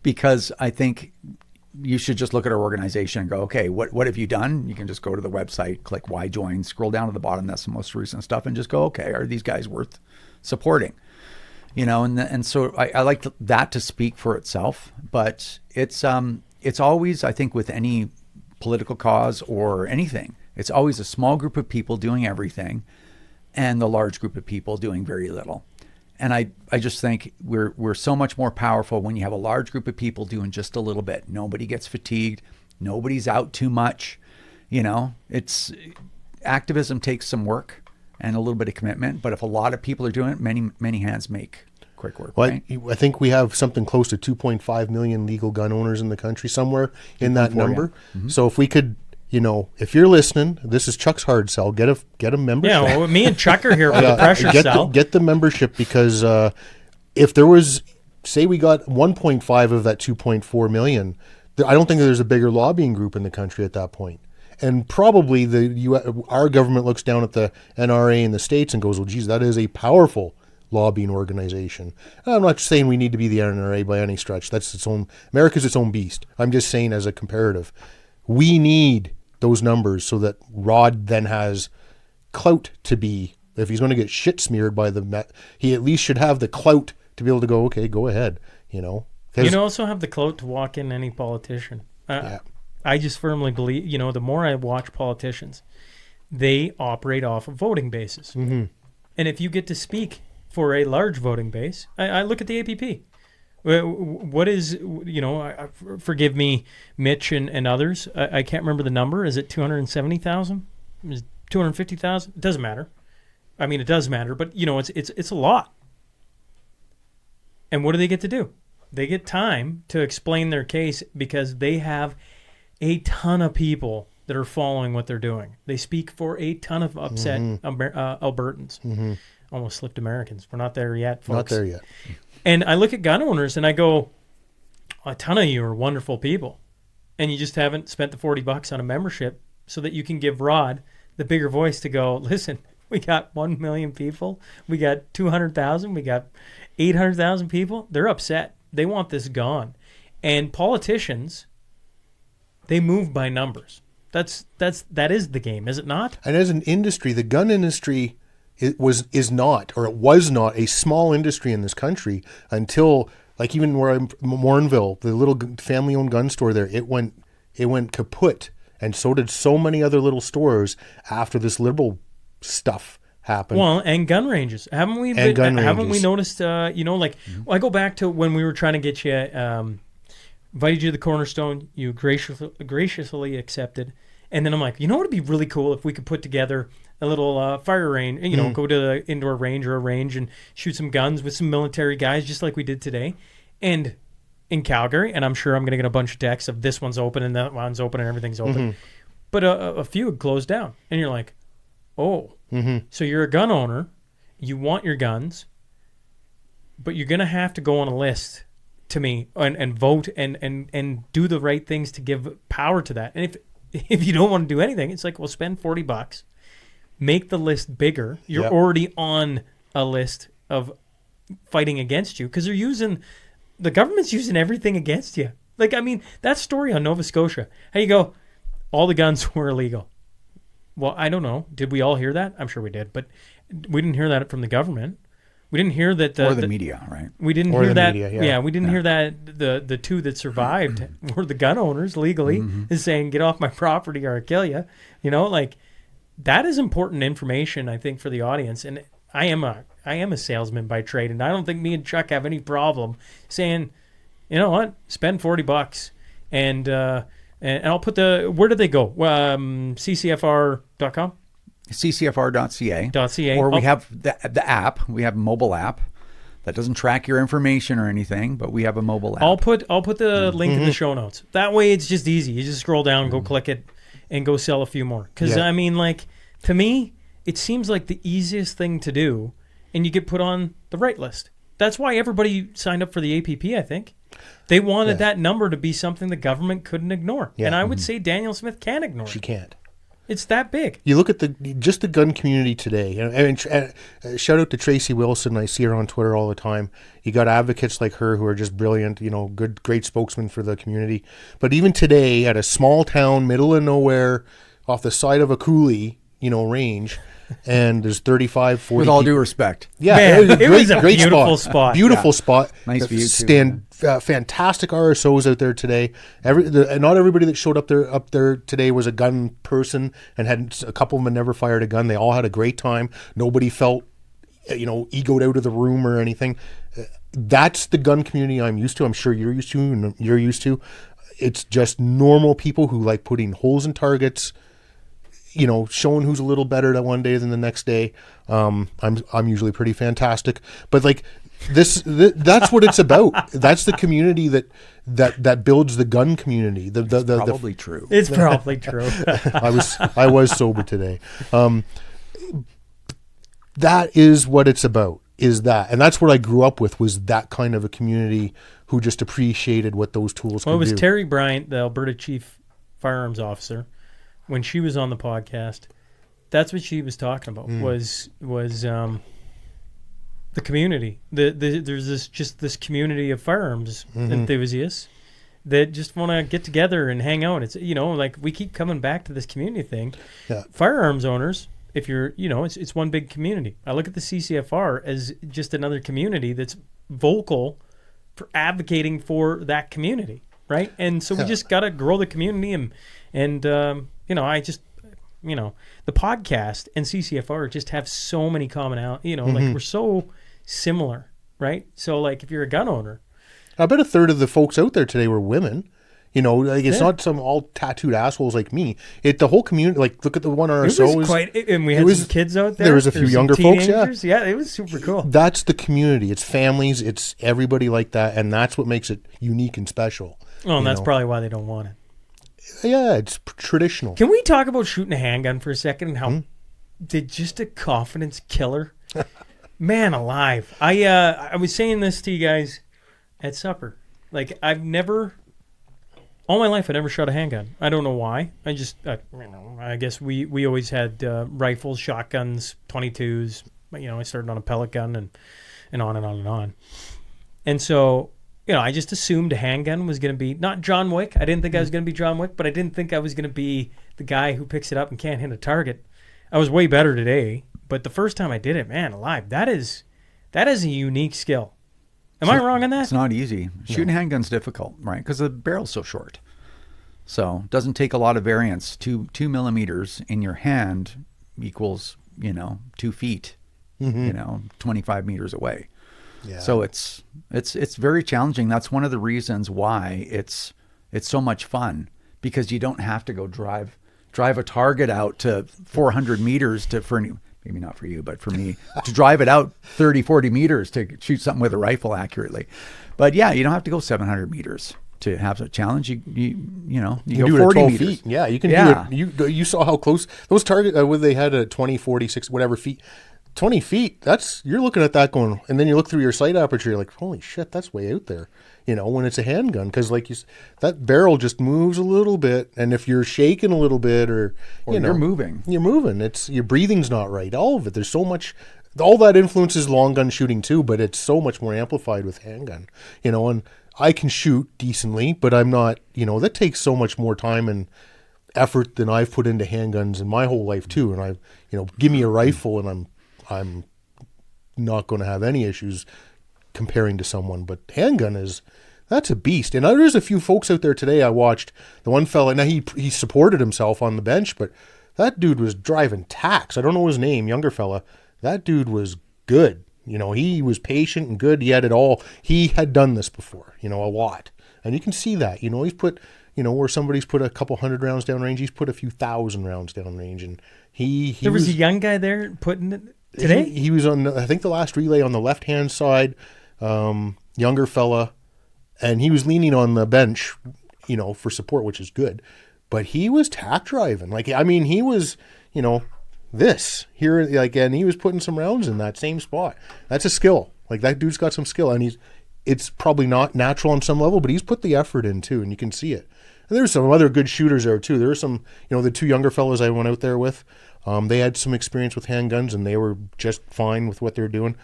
B: because I think you should just look at our organization and go, okay, what have you done? You can just go to the website, click why join, scroll down to the bottom. That's the most recent stuff, and just go, okay, are these guys worth supporting? And so I like that to speak for itself. But it's always, I think, with any political cause or anything, it's always a small group of people doing everything, and the large group of people doing very little. And I just think we're so much more powerful when you have a large group of people doing just a little bit. Nobody gets fatigued. Nobody's out too much. It's activism takes some work and a little bit of commitment. But if a lot of people are doing it, many hands make quick work.
A: Well,
B: right?
A: I think we have something close to 2.5 million legal gun owners in the country, somewhere in that number. Yeah. Mm-hmm. So if we could, if you're listening, this is Chuck's hard sell. Get a membership.
M: Yeah, well, me and Chuck are here for the pressure sell.
A: Get the membership, because if there was, say we got 1.5 of that 2.4 million, I don't think there's a bigger lobbying group in the country at that point. And probably our government looks down at the NRA in the States and goes, well, geez, that is a powerful lobbying organization. I'm not saying we need to be the NRA by any stretch. America's its own beast. I'm just saying as a comparative, we need those numbers so that Rod then has clout to be, if he's going to get shit smeared by he at least should have the clout to be able to go, okay, go ahead, You
M: also have the clout to walk in any politician. I just firmly believe, the more I watch politicians, they operate off of voting bases. Mm-hmm. And if you get to speak for a large voting base, I look at the APP. What is, forgive me, Mitch and others, I can't remember the number. Is it 270,000? Is it 250,000? It doesn't matter. I mean, it does matter, but, it's a lot. And what do they get to do? They get time to explain their case because they have a ton of people that are following what they're doing. They speak for a ton of upset Albertans. Mm-hmm. Almost slipped Americans. We're not there yet, folks.
A: Not there yet.
M: And I look at gun owners and I go, a ton of you are wonderful people. And you just haven't spent the $40 on a membership so that you can give Rod the bigger voice to go, listen, we got 1 million people. We got 200,000. We got 800,000 people. They're upset. They want this gone. And politicians, they move by numbers. That is the game, is it not?
A: And as an industry, the gun industry was not a small industry in this country until, like, even where I'm, Morinville, the little family-owned gun store there, it went kaput, and so did so many other little stores after this liberal stuff happened.
M: Well, and gun ranges, haven't we noticed? I go back to when we were trying to get you, invited you to the Cornerstone, you graciously accepted, and then I'm like, what would be really cool if we could put together a little fire range, go to the indoor range or a range and shoot some guns with some military guys, just like we did today, and in Calgary. And I'm sure I'm going to get a bunch of texts of this one's open and that one's open and everything's open. Mm-hmm. But a few had closed down, and you're like, oh, so you're a gun owner, you want your guns, but you're going to have to go on a list to me and vote and do the right things to give power to that. And if you don't want to do anything, it's like, well, spend $40, make the list bigger. You're already on a list of fighting against you because the government's using everything against you. Like, I mean, that story on Nova Scotia, how you go, all the guns were illegal. Well, I don't know. Did we all hear that? I'm sure we did, but we didn't hear that from the government. We didn't hear that
B: or the media, right?
M: We didn't
A: Or
M: hear
A: the
M: that.
A: media,
M: We didn't hear that the two that survived were the gun owners legally is saying, "Get off my property or I'll kill you." You know, like that is important information, I think, for the audience. And I am a salesman by trade, and I don't think me and Chuck have any problem saying, you know what, spend $40 and I'll put where do they go? CCFR.com.
B: CCFR.ca. Or we have the app. We have a mobile app that doesn't track your information or anything, but we have a mobile app.
M: I'll put the link in the show notes. That way it's just easy. You just scroll down, go click it, and go sell a few more. Because, I mean, like, to me, it seems like the easiest thing to do, and you get put on the right list. That's why everybody signed up for the APP, I think. They wanted that number to be something the government couldn't ignore. Yeah. And I would say Danielle Smith can ignore it.
A: She can't.
M: It's that big.
A: You look at the gun community today, and shout out to Tracy Wilson. I see her on Twitter all the time. You got advocates like her who are just brilliant, you know, great spokesmen for the community. But even today, at a small town, middle of nowhere, off the side of a coulee, you know, range, and there's 35, 40
B: With all due respect.
A: Yeah,
M: Man, it was a beautiful spot.
A: Beautiful spot.
B: Nice view, too.
A: Fantastic RSOs out there today. Not everybody that showed up there today was a gun person, and a couple of them had never fired a gun. They all had a great time. Nobody felt, you know, egoed out of the room or anything. That's the gun community I'm used to. I'm sure you're used to, and you're used to. It's just normal people who like putting holes in targets, you know, showing who's a little better that one day than the next day. I'm usually pretty fantastic, but like that's what it's about. That's the community that builds the gun community.
B: Probably true.
M: It's probably true.
A: I was sober today. That is what it's about. Is that, and that's what I grew up with, was that kind of a community who just appreciated what those tools could do.
M: Well, it was Terry Bryant, the Alberta Chief Firearms Officer. When she was on the podcast, that's what she was talking about was the community. There's this community of firearms enthusiasts that just want to get together and hang out. It's, you know, like we keep coming back to this community thing. Yeah. Firearms owners, if you're, you know, it's one big community. I look at the CCFR as just another community that's vocal for advocating for that community, right? And so we just got to grow the community and you know, the podcast and CCFR just have so many commonalities, you know, like we're so similar, right? So like if you're a gun owner.
A: I bet a third of the folks out there today were women. You know, like it's not some all tattooed assholes like me. The whole community, like look at the one RSO.
M: It was quite, and we had some kids out there.
A: There was a few younger folks,
M: yeah, it was super cool.
A: That's the community. It's families. It's everybody like that. And that's what makes it unique and special.
M: Oh, and that's probably why they don't want it.
A: Yeah, it's traditional.
M: Can we talk about shooting a handgun for a second and how did just a confidence killer? Man alive. I was saying this to you guys at supper. Like all my life I never shot a handgun. I don't know why. I guess we always had rifles, shotguns, 22s. You know, I started on a pellet gun and on and on and on. And so, you know, I just assumed a handgun was going to be not John Wick. I didn't think I was going to be John Wick, but I didn't think I was going to be the guy who picks it up and can't hit a target. I was way better today, but the first time I did it, man alive, that is a unique skill. Am I wrong on that?
B: It's not easy. Shooting a handgun's difficult, right? Because the barrel's so short. So it doesn't take a lot of variance. 2 millimeters in your hand equals, you know, 2 feet, you know, 25 meters away. Yeah. So it's very challenging. That's one of the reasons why it's so much fun, because you don't have to go drive a target out to 400 meters maybe not for you, but for me to drive it out 30, 40 meters to shoot something with a rifle accurately. But yeah, you don't have to go 700 meters to have a challenge. You go
A: do
B: 40
A: it at 12
B: meters.
A: feet. Yeah, you can do it. You saw how close those targets, whether they had a 20, 40, 60, whatever feet. 20 feet, you're looking at that going, and then you look through your sight aperture, you're like, holy shit, that's way out there, when it's a handgun. Because that barrel just moves a little bit, and if you're shaking a little bit or
B: you're moving.
A: It's your breathing's not right. All of it. There's so much, all that influences long gun shooting too, but it's so much more amplified with handgun, and I can shoot decently, but I'm not, that takes so much more time and effort than I've put into handguns in my whole life too. And give me a rifle and I'm not going to have any issues comparing to someone, but handgun that's a beast. And there's a few folks out there today. I watched the one fella, now he supported himself on the bench, but that dude was driving tacks. I don't know his name, younger fella. That dude was good. He was patient and good. He had it all. He had done this before, a lot. And you can see that, he's put, where somebody's put a couple hundred rounds down range, he's put a few thousand rounds down range. And there
M: was a young guy there putting it today?
A: He was on, I think, the last relay on the left-hand side, younger fella, and he was leaning on the bench, for support, which is good. But he was tack driving. He was, this here, and he was putting some rounds in that same spot. That's a skill. That dude's got some skill, and it's probably not natural on some level, but he's put the effort in too, and you can see it. And there's some other good shooters there too. There were some, the two younger fellows I went out there with, they had some experience with handguns, and they were just fine with what they were doing.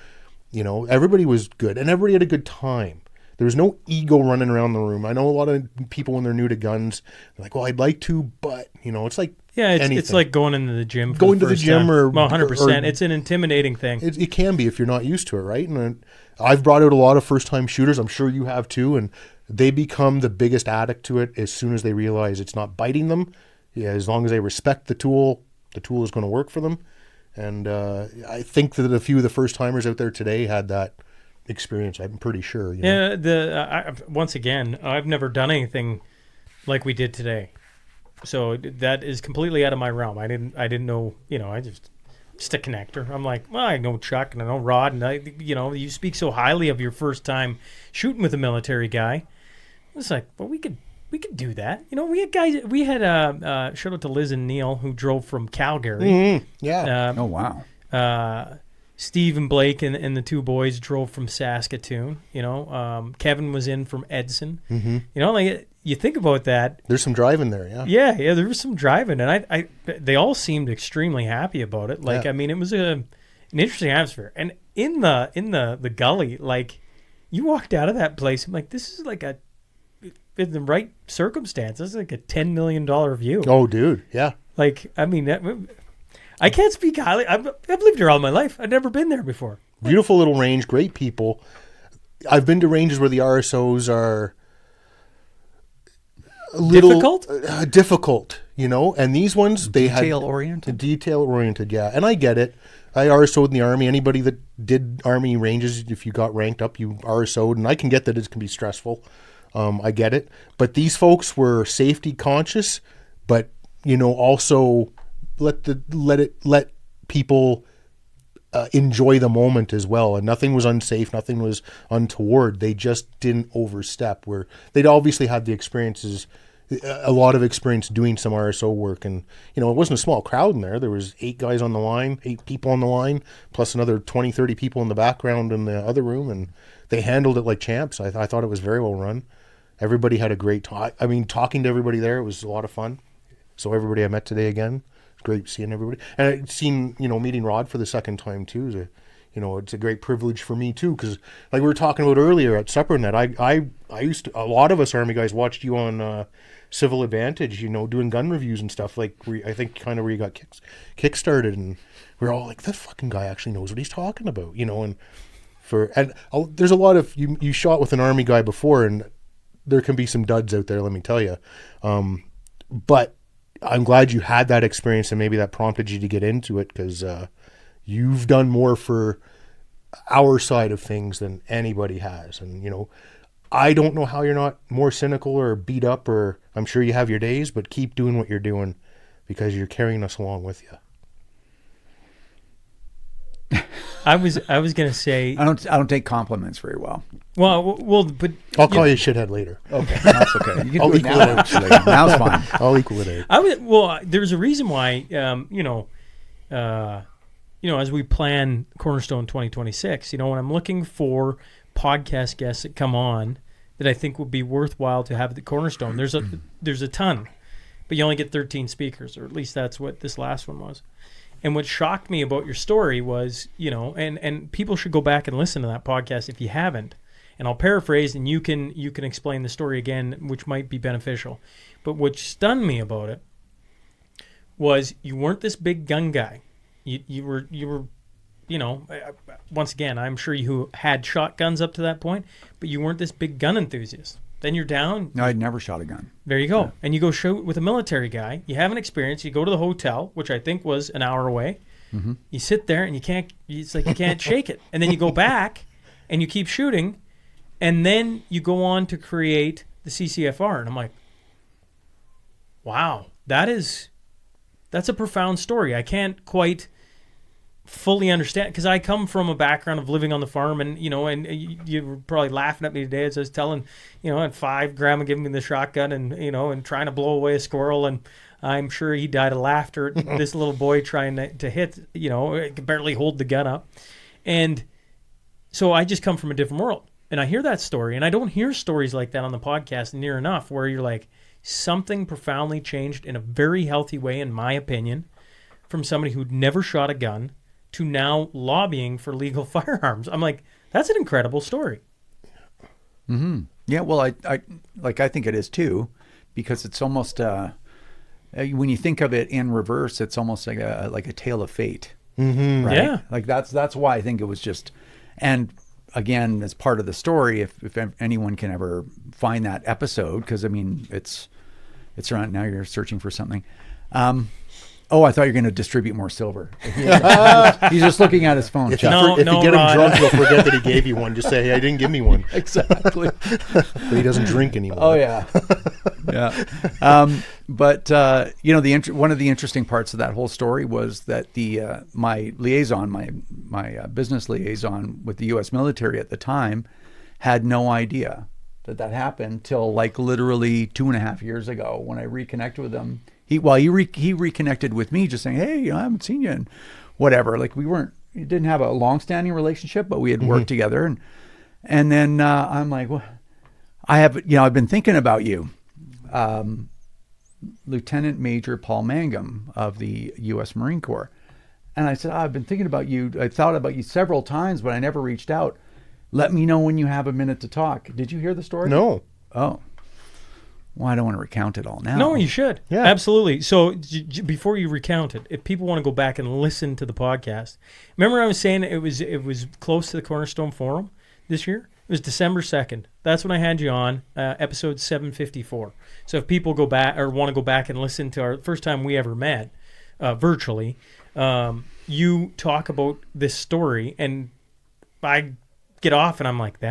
A: Everybody was good, and everybody had a good time. There was no ego running around the room. I know a lot of people when they're new to guns, they're like, well, I'd like to, but, it's like
M: it's like going into the gym.
A: Going to the gym
M: time. Well, 100%. It's an intimidating thing.
A: It can be if you're not used to it, right? And I've brought out a lot of first-time shooters. I'm sure you have too, and they become the biggest addict to it as soon as they realize it's not biting them. Yeah, as long as they respect the tool is going to work for them. And I think that a few of the first-timers out there today had that experience. I'm pretty sure.
M: Once again, I've never done anything like we did today, so that is completely out of my realm. I didn't know. I just a connector. I'm like, well, I know Chuck and I know Rod, and you speak so highly of your first time shooting with a military guy. It's like, well, we could do that. We had guys. We had shout out to Liz and Neil who drove from Calgary.
A: Mm-hmm. Yeah.
B: Oh wow.
M: Steve and Blake and the two boys drove from Saskatoon. Kevin was in from Edson.
A: Mm-hmm.
M: You think about that.
A: There's some driving there, yeah.
M: Yeah, there was some driving, and they all seemed extremely happy about it. It was an interesting atmosphere. And in the gully, you walked out of that place, I'm like, this is like in the right circumstances, like a $10 million view.
A: Oh, dude, yeah.
M: I can't speak highly. I've lived here all my life. I've never been there before.
A: Beautiful little range, great people. I've been to ranges where the RSOs are a little difficult, and these ones, they had detail oriented, yeah. And I get it. I RSO'd in the Army. Anybody that did Army ranges, if you got ranked up, you RSO'd, and I can get that it can be stressful. I get it. But these folks were safety conscious, but also let people enjoy the moment as well. And nothing was unsafe, nothing was untoward. They just didn't overstep. Where they'd obviously had the experiences, a lot of experience doing some RSO work, and it wasn't a small crowd in there. There was 8 guys on the line, 8 people on the line, plus another 20, 30 people in the background in the other room, and they handled it like champs. I thought it was very well run. Everybody had a great time. Talking to everybody there, it was a lot of fun. So everybody I met today again, great seeing everybody. And I'd seen, meeting Rod for the second time too. It's a great privilege for me too, because like we were talking about earlier at supper and that, I used to, a lot of us Army guys watched you on Civil Advantage, doing gun reviews and stuff, like I think kind of where you got kick-started, and we're all like, that fucking guy actually knows what he's talking about, and there's a lot of, you shot with an Army guy before, and there can be some duds out there, let me tell you. But I'm glad you had that experience, and maybe that prompted you to get into it, because you've done more for our side of things than anybody has. And, I don't know how you're not more cynical or beat up, or I'm sure you have your days, but keep doing what you're doing, because you're carrying us along with you.
B: I was gonna say I don't take compliments very well.
M: Well, but
A: I'll call you a shithead later.
B: Okay, that's okay. You can I'll equal it out. Now it's fine.
A: I'll equal it out.
M: There's a reason why as we plan Cornerstone 2026, when I'm looking for podcast guests that come on that I think would be worthwhile to have at the Cornerstone, there's a ton, but you only get 13 speakers, or at least that's what this last one was. And what shocked me about your story was, and people should go back and listen to that podcast if you haven't. And I'll paraphrase, and you can explain the story again, which might be beneficial. But what stunned me about it was you weren't this big gun guy. You were, once again, I'm sure you had shotguns up to that point, but you weren't this big gun enthusiast. Then you're down.
B: No, I'd never shot a gun.
M: There you go. Yeah. And you go shoot with a military guy. You have an experience. You go to the hotel, which I think was an hour away. Mm-hmm. You sit there and it's like you can't shake it. And then you go back and you keep shooting. And then you go on to create the CCFR. And I'm like, wow, that's a profound story. I can't quite fully understand, because I come from a background of living on the farm, and you were probably laughing at me today as I was telling, at 5, Grandma giving me the shotgun and trying to blow away a squirrel, and I'm sure he died of laughter at this little boy trying to hit, could barely hold the gun up. And so I just come from a different world, and I hear that story, and I don't hear stories like that on the podcast near enough, where you're like, something profoundly changed in a very healthy way, in my opinion, from somebody who'd never shot a gun to now lobbying for legal firearms. I'm like, that's an incredible story.
B: Mm-hmm. Yeah, well, I think it is too, because it's almost when you think of it in reverse, it's almost like a tale of fate.
A: Mm-hmm.
B: Right?
M: Yeah,
B: like that's why I think it was just, and again, as part of the story, if anyone can ever find that episode, because I mean it's around now. You're searching for something. Oh, I thought you were going to distribute more silver. He's just looking at his phone.
A: If you get him drunk, he'll forget that he gave you one. Just say, hey, I didn't give me one.
B: Exactly.
A: But he doesn't drink anymore.
B: Oh, yeah. Yeah. But one of the interesting parts of that whole story was that my liaison, my business liaison with the U.S. military at the time, had no idea that happened till like literally 2.5 years ago when I reconnected with him. He reconnected with me, just saying, "Hey, I haven't seen you," and whatever. Like we didn't have a long-standing relationship, but we had worked together, and then I'm like, well, I've been thinking about you, Lieutenant Major Paul Mangum of the U.S. Marine Corps, and I said, I've been thinking about you. I thought about you several times, but I never reached out. Let me know when you have a minute to talk. Did you hear the story?
A: No.
B: Oh. Well, I don't want to recount it all now.
M: No, you should.
A: Yeah.
M: Absolutely. So before you recount it, if people want to go back and listen to the podcast, remember I was saying it was close to the Cornerstone Forum this year? It was December 2nd. That's when I had you on, episode 754. So if people go back or want to go back and listen to our first time we ever met virtually, you talk about this story, and I get off and I'm like,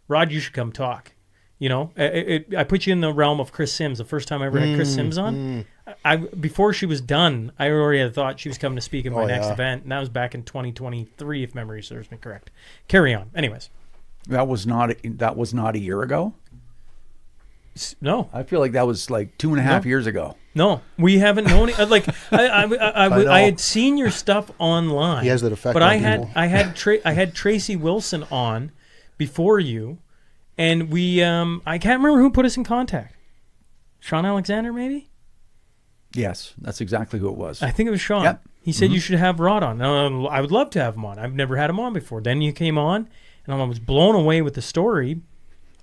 M: Rod, you should come talk. I put you in the realm of Chris Sims. The first time I ever had Chris Sims on, before she was done, I already had thought she was coming to speak at my next event, and that was back in 2023, if memory serves me correct. Carry on. Anyways,
B: that was not a year ago.
M: No,
B: I feel like that was like 2.5 years ago.
M: No, we haven't known it. Like I had seen your stuff online.
A: He has that effect.
M: But
A: on
M: people. I had Tracy Wilson on before you. And we, I can't remember who put us in contact. Shaun Alexander, maybe?
B: Yes, that's exactly who it was.
M: I think it was Shaun.
B: Yep.
M: He said you should have Rod on. I would love to have him on. I've never had him on before. Then you came on, and I was blown away with the story.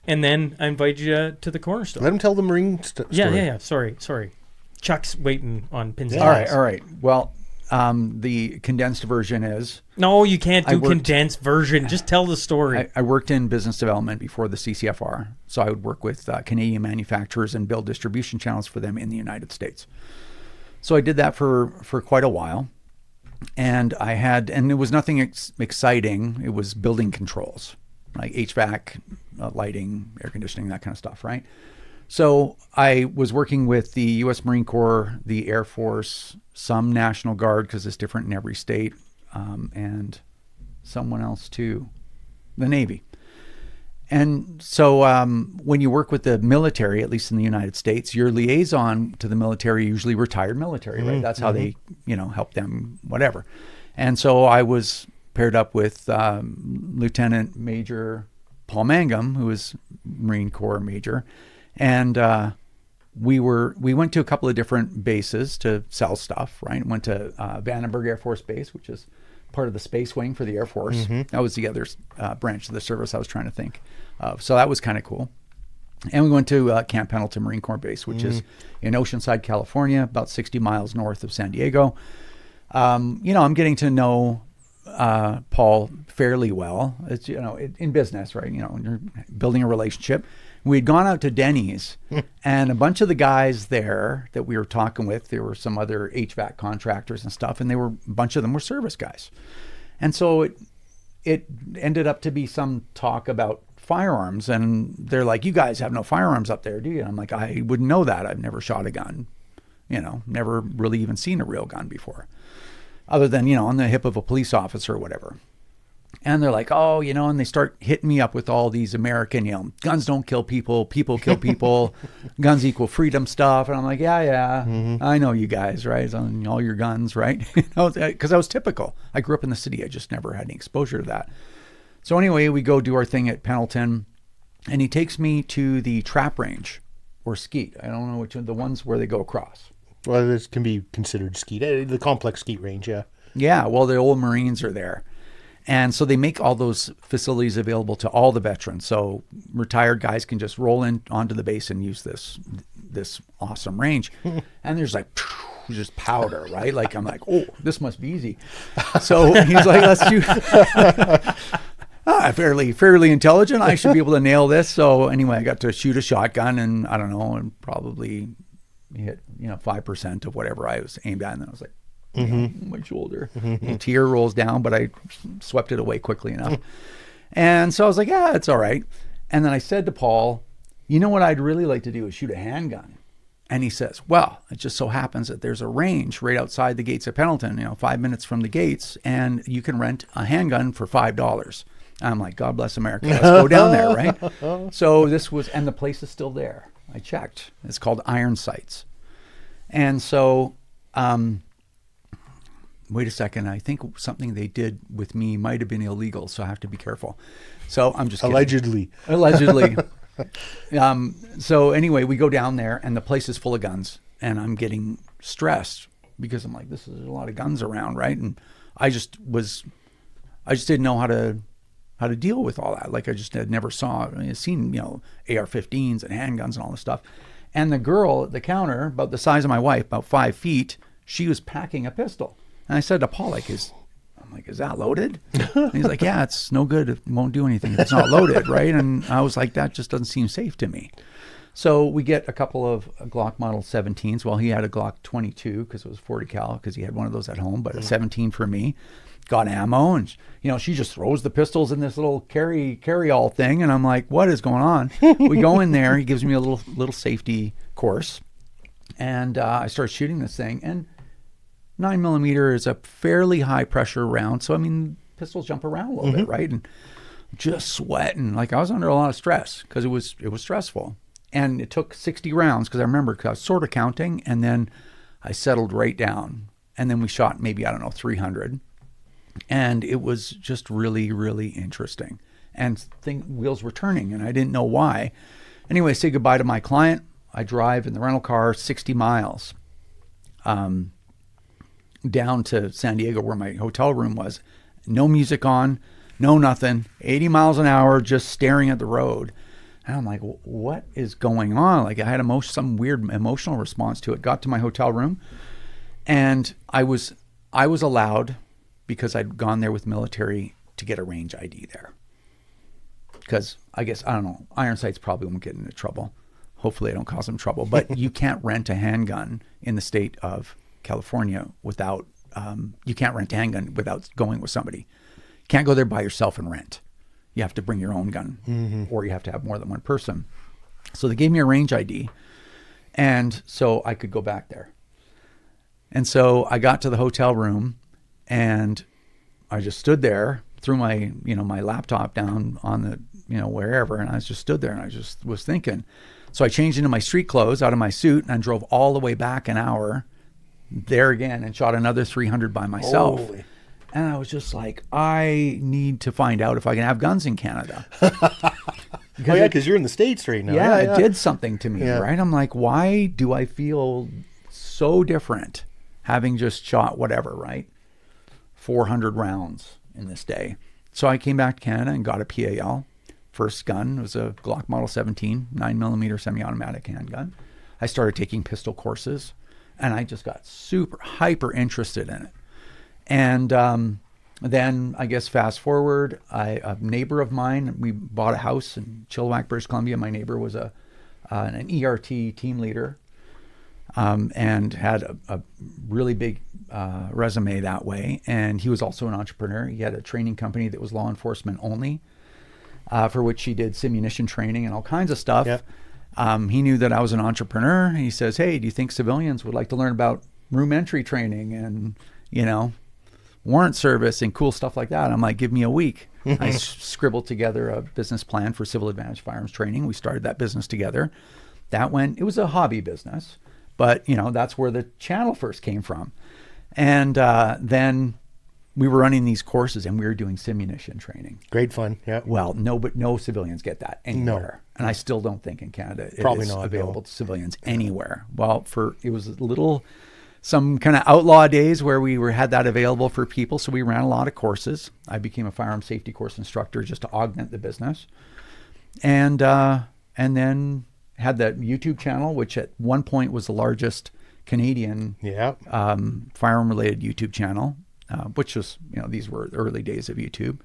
M: And then I invited you to the Cornerstone.
A: Let him tell the Marine story.
M: Yeah. Sorry. Chuck's waiting on pins and
B: needles. All right. Well, the condensed version is...
M: No, you can't do condensed version. Just tell the story.
B: I worked in business development before the CCFR. So I would work with Canadian manufacturers and build distribution channels for them in the United States. So I did that for quite a while. And it was nothing exciting. It was building controls, like HVAC, lighting, air conditioning, that kind of stuff, right? So I was working with the U.S. Marine Corps, the Air Force, some National Guard, because it's different in every state, and someone else too, the Navy. And so when you work with the military, at least in the United States, your liaison to the military, usually retired military, right? That's how they, help them, whatever. And so I was paired up with Lieutenant Major Paul Mangum, who was Marine Corps Major. And we went to a couple of different bases to sell stuff, right? Went to Vandenberg Air Force Base, which is part of the space wing for the Air Force. That was the other branch of the service I was trying to think of. So that was kind of cool. And we went to Camp Pendleton Marine Corps Base, which is in Oceanside, California, about 60 miles north of San Diego. I'm getting to know Paul fairly well. It's, in business, right? You're building a relationship. We'd gone out to Denny's, and a bunch of the guys there that we were talking with, there were some other HVAC contractors and stuff, and a bunch of them were service guys. And so it ended up to be some talk about firearms, and they're like, "You guys have no firearms up there, do you?" And I'm like, "I wouldn't know that. I've never shot a gun, never really even seen a real gun before, other than, on the hip of a police officer or whatever." And they're like, "Oh, and they start hitting me up with all these American, guns don't kill people, people kill people, guns equal freedom stuff." And I'm like, yeah, I know you guys, right? It's on all your guns, right? Because I was typical. I grew up in the city. I just never had any exposure to that. So anyway, we go do our thing at Pendleton, and he takes me to the trap range or skeet. I don't know which one, the ones where they go across.
A: Well, this can be considered skeet, the complex skeet range, yeah.
B: Yeah, well, the old Marines are there. And so they make all those facilities available to all the veterans. So retired guys can just roll in onto the base and use this awesome range. And there's like just powder, right? Like I'm like, oh, this must be easy. So he's like, let's shoot. Fairly intelligent. I should be able to nail this. So anyway, I got to shoot a shotgun, and I don't know, and probably hit 5% of whatever I was aimed at. And then I was like, my shoulder. A tear rolls down, but I swept it away quickly enough. And so I was like, yeah, it's all right. And then I said to Paul, what I'd really like to do is shoot a handgun. And he says, well, it just so happens that there's a range right outside the gates of Pendleton, 5 minutes from the gates, and you can rent a handgun for $5. I'm like, God bless America. Let's go down there, right? So this was, and the place is still there. I checked. It's called Iron Sights. And so, wait a second. I think something they did with me might have been illegal, so I have to be careful. So I'm just kidding. Allegedly. So anyway, we go down there, and the place is full of guns, and I'm getting stressed because I'm like, this is a lot of guns around, right? And I just didn't know how to deal with all that. Like I just had never seen AR-15s and handguns and all this stuff. And the girl at the counter, about the size of my wife, about 5 feet, she was packing a pistol. And I said to Paul, is that loaded? And he's like, yeah, it's no good. It won't do anything if it's not loaded, right? And I was like, that just doesn't seem safe to me. So we get a couple of Glock Model 17s. Well, he had a Glock 22 because it was 40 cal because he had one of those at home, but a 17 for me. Got ammo, and she just throws the pistols in this little carry-all thing, and I'm like, what is going on? We go in there. He gives me a little safety course, and I start shooting this thing, and 9mm is a fairly high pressure round, so pistols jump around a little bit, right? And just sweating, like I was under a lot of stress because it was stressful, and it took 60 rounds because I remember I was sort of counting, and then I settled right down, and then we shot maybe 300. And it was just really, really interesting. And wheels were turning, and I didn't know why. Anyway, I say goodbye to my client. I drive in the rental car 60 miles down to San Diego where my hotel room was. No music on, no nothing. 80 miles an hour, just staring at the road. And I'm like, what is going on? Like I had some weird emotional response to it. Got to my hotel room, and I was allowed, because I'd gone there with military, to get a range ID there. Because I guess, I don't know, Iron Sights probably won't get into trouble. Hopefully I don't cause them trouble. But you can't rent a handgun in the state of California without, you can't rent a handgun without going with somebody. You can't go there by yourself and rent. You have to bring your own gun, or you have to have more than one person. So they gave me a range ID, and so I could go back there. And so I got to the hotel room, and I just stood there threw my, my laptop down on the, wherever. And I just stood there and I just was thinking. So I changed into my street clothes out of my suit and drove all the way back an hour there again and shot another 300 by myself.
A: Holy.
B: And I was just like, I need to find out if I can have guns in Canada.
A: Because you're in the States right now.
B: Yeah, it did something to me,
A: Yeah.
B: right? I'm like, why do I feel so different having just shot whatever, right? 400 rounds in this day. So I came back to Canada and got a PAL. First gun was a Glock Model 17, 9mm semi-automatic handgun. I started taking pistol courses, and I just got super hyper interested in it. And then I guess fast forward, a neighbor of mine, we bought a house in Chilliwack, British Columbia. My neighbor was an ERT team leader and had a really big resume that way. And he was also an entrepreneur. He had a training company that was law enforcement only, for which he did simunition training and all kinds of stuff.
A: Yep.
B: He knew that I was an entrepreneur. He says, hey, do you think civilians would like to learn about room entry training and, warrant service and cool stuff like that? I'm like, give me a week. I scribbled together a business plan for Civil Advantage Firearms Training. We started that business together. It was a hobby business, but that's where the channel first came from. And then we were running these courses and we were doing simunition training.
A: Great fun. Yeah.
B: Well, no civilians get that anywhere. No. And I still don't think in Canada it
A: Probably
B: is
A: not,
B: available
A: no.
B: to civilians anywhere. Well, it was some kind of outlaw days where we had that available for people. So we ran a lot of courses. I became a firearm safety course instructor just to augment the business. And then had that YouTube channel, which at one point was the largest Canadian firearm related YouTube channel, which was, these were the early days of YouTube.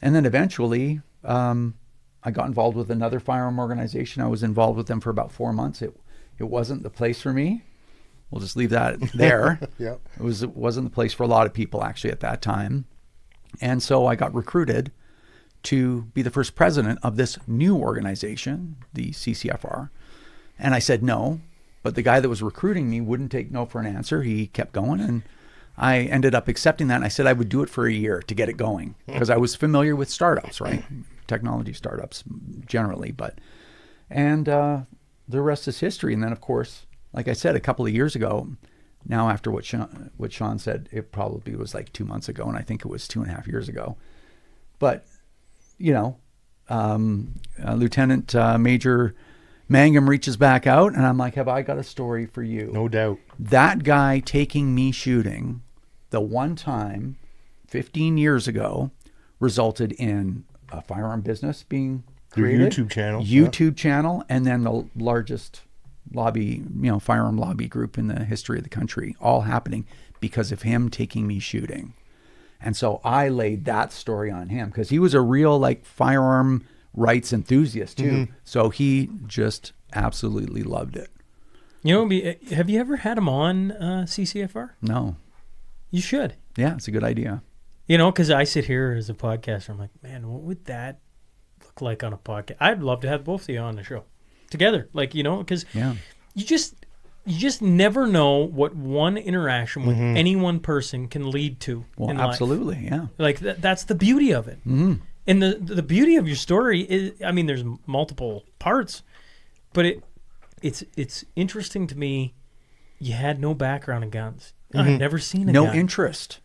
B: And then eventually, I got involved with another firearm organization. I was involved with them for about 4 months. It wasn't the place for me. We'll just leave that there.
A: Yeah.
B: It wasn't the place for a lot of people actually at that time. And so I got recruited to be the first president of this new organization, the CCFR. And I said no, but the guy that was recruiting me wouldn't take no for an answer. He kept going, and I ended up accepting that. And I said I would do it for a year to get it going because I was familiar with startups, right? Technology startups generally, and the rest is history. And then of course, like I said, a couple of years ago, now after what Shaun said, it probably was like 2 months ago, and I think it was 2.5 years ago. But, Lieutenant Major Mangum reaches back out, and I'm like, have I got a story for you?
A: No doubt.
B: That guy taking me shooting the one time 15 years ago resulted in a firearm business being created.
A: Your YouTube channel.
B: And then the largest lobby, firearm lobby group in the history of the country, all happening because of him taking me shooting. And so I laid that story on him because he was a real firearm rights enthusiast too. Mm-hmm. So he just absolutely loved it.
M: Have you ever had him on CCFR?
B: No.
M: You should.
B: Yeah, it's a good idea.
M: Because I sit here as a podcaster. I'm like, man, what would that look like on a podcast? I'd love to have both of you on the show together. Because you just never know what one interaction with any one person can lead to.
B: Well,
M: in
B: absolutely,
M: life.
B: Yeah.
M: That's the beauty of it. Mm-hmm. And the beauty of your story is, there's multiple parts, but it's interesting to me. You had no background in guns. Mm-hmm. I've never seen a gun.
B: No interest.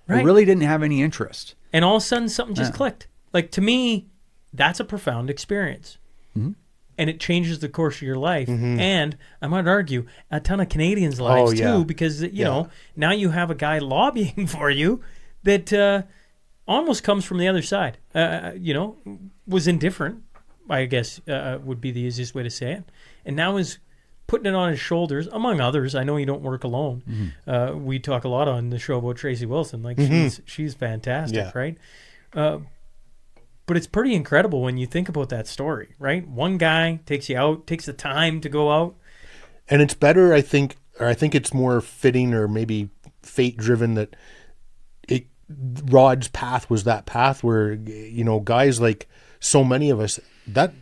M: Right?
B: I really didn't have any interest.
M: And all of a sudden, something just clicked. To me, that's a profound experience. Mm-hmm. And it changes the course of your life. Mm-hmm. And I might argue a ton of Canadians' lives too, because, now you have a guy lobbying for you that almost comes from the other side, was indifferent, I guess would be the easiest way to say it. And now is putting it on his shoulders, among others. I know you don't work alone. Mm-hmm. We talk a lot on the show about Tracy Wilson. She's fantastic, right? But it's pretty incredible when you think about that story, right? One guy takes you out, takes the time to go out.
A: And it's better, I think it's more fitting or maybe fate-driven that Rod's path was that path where, guys like so many of us, that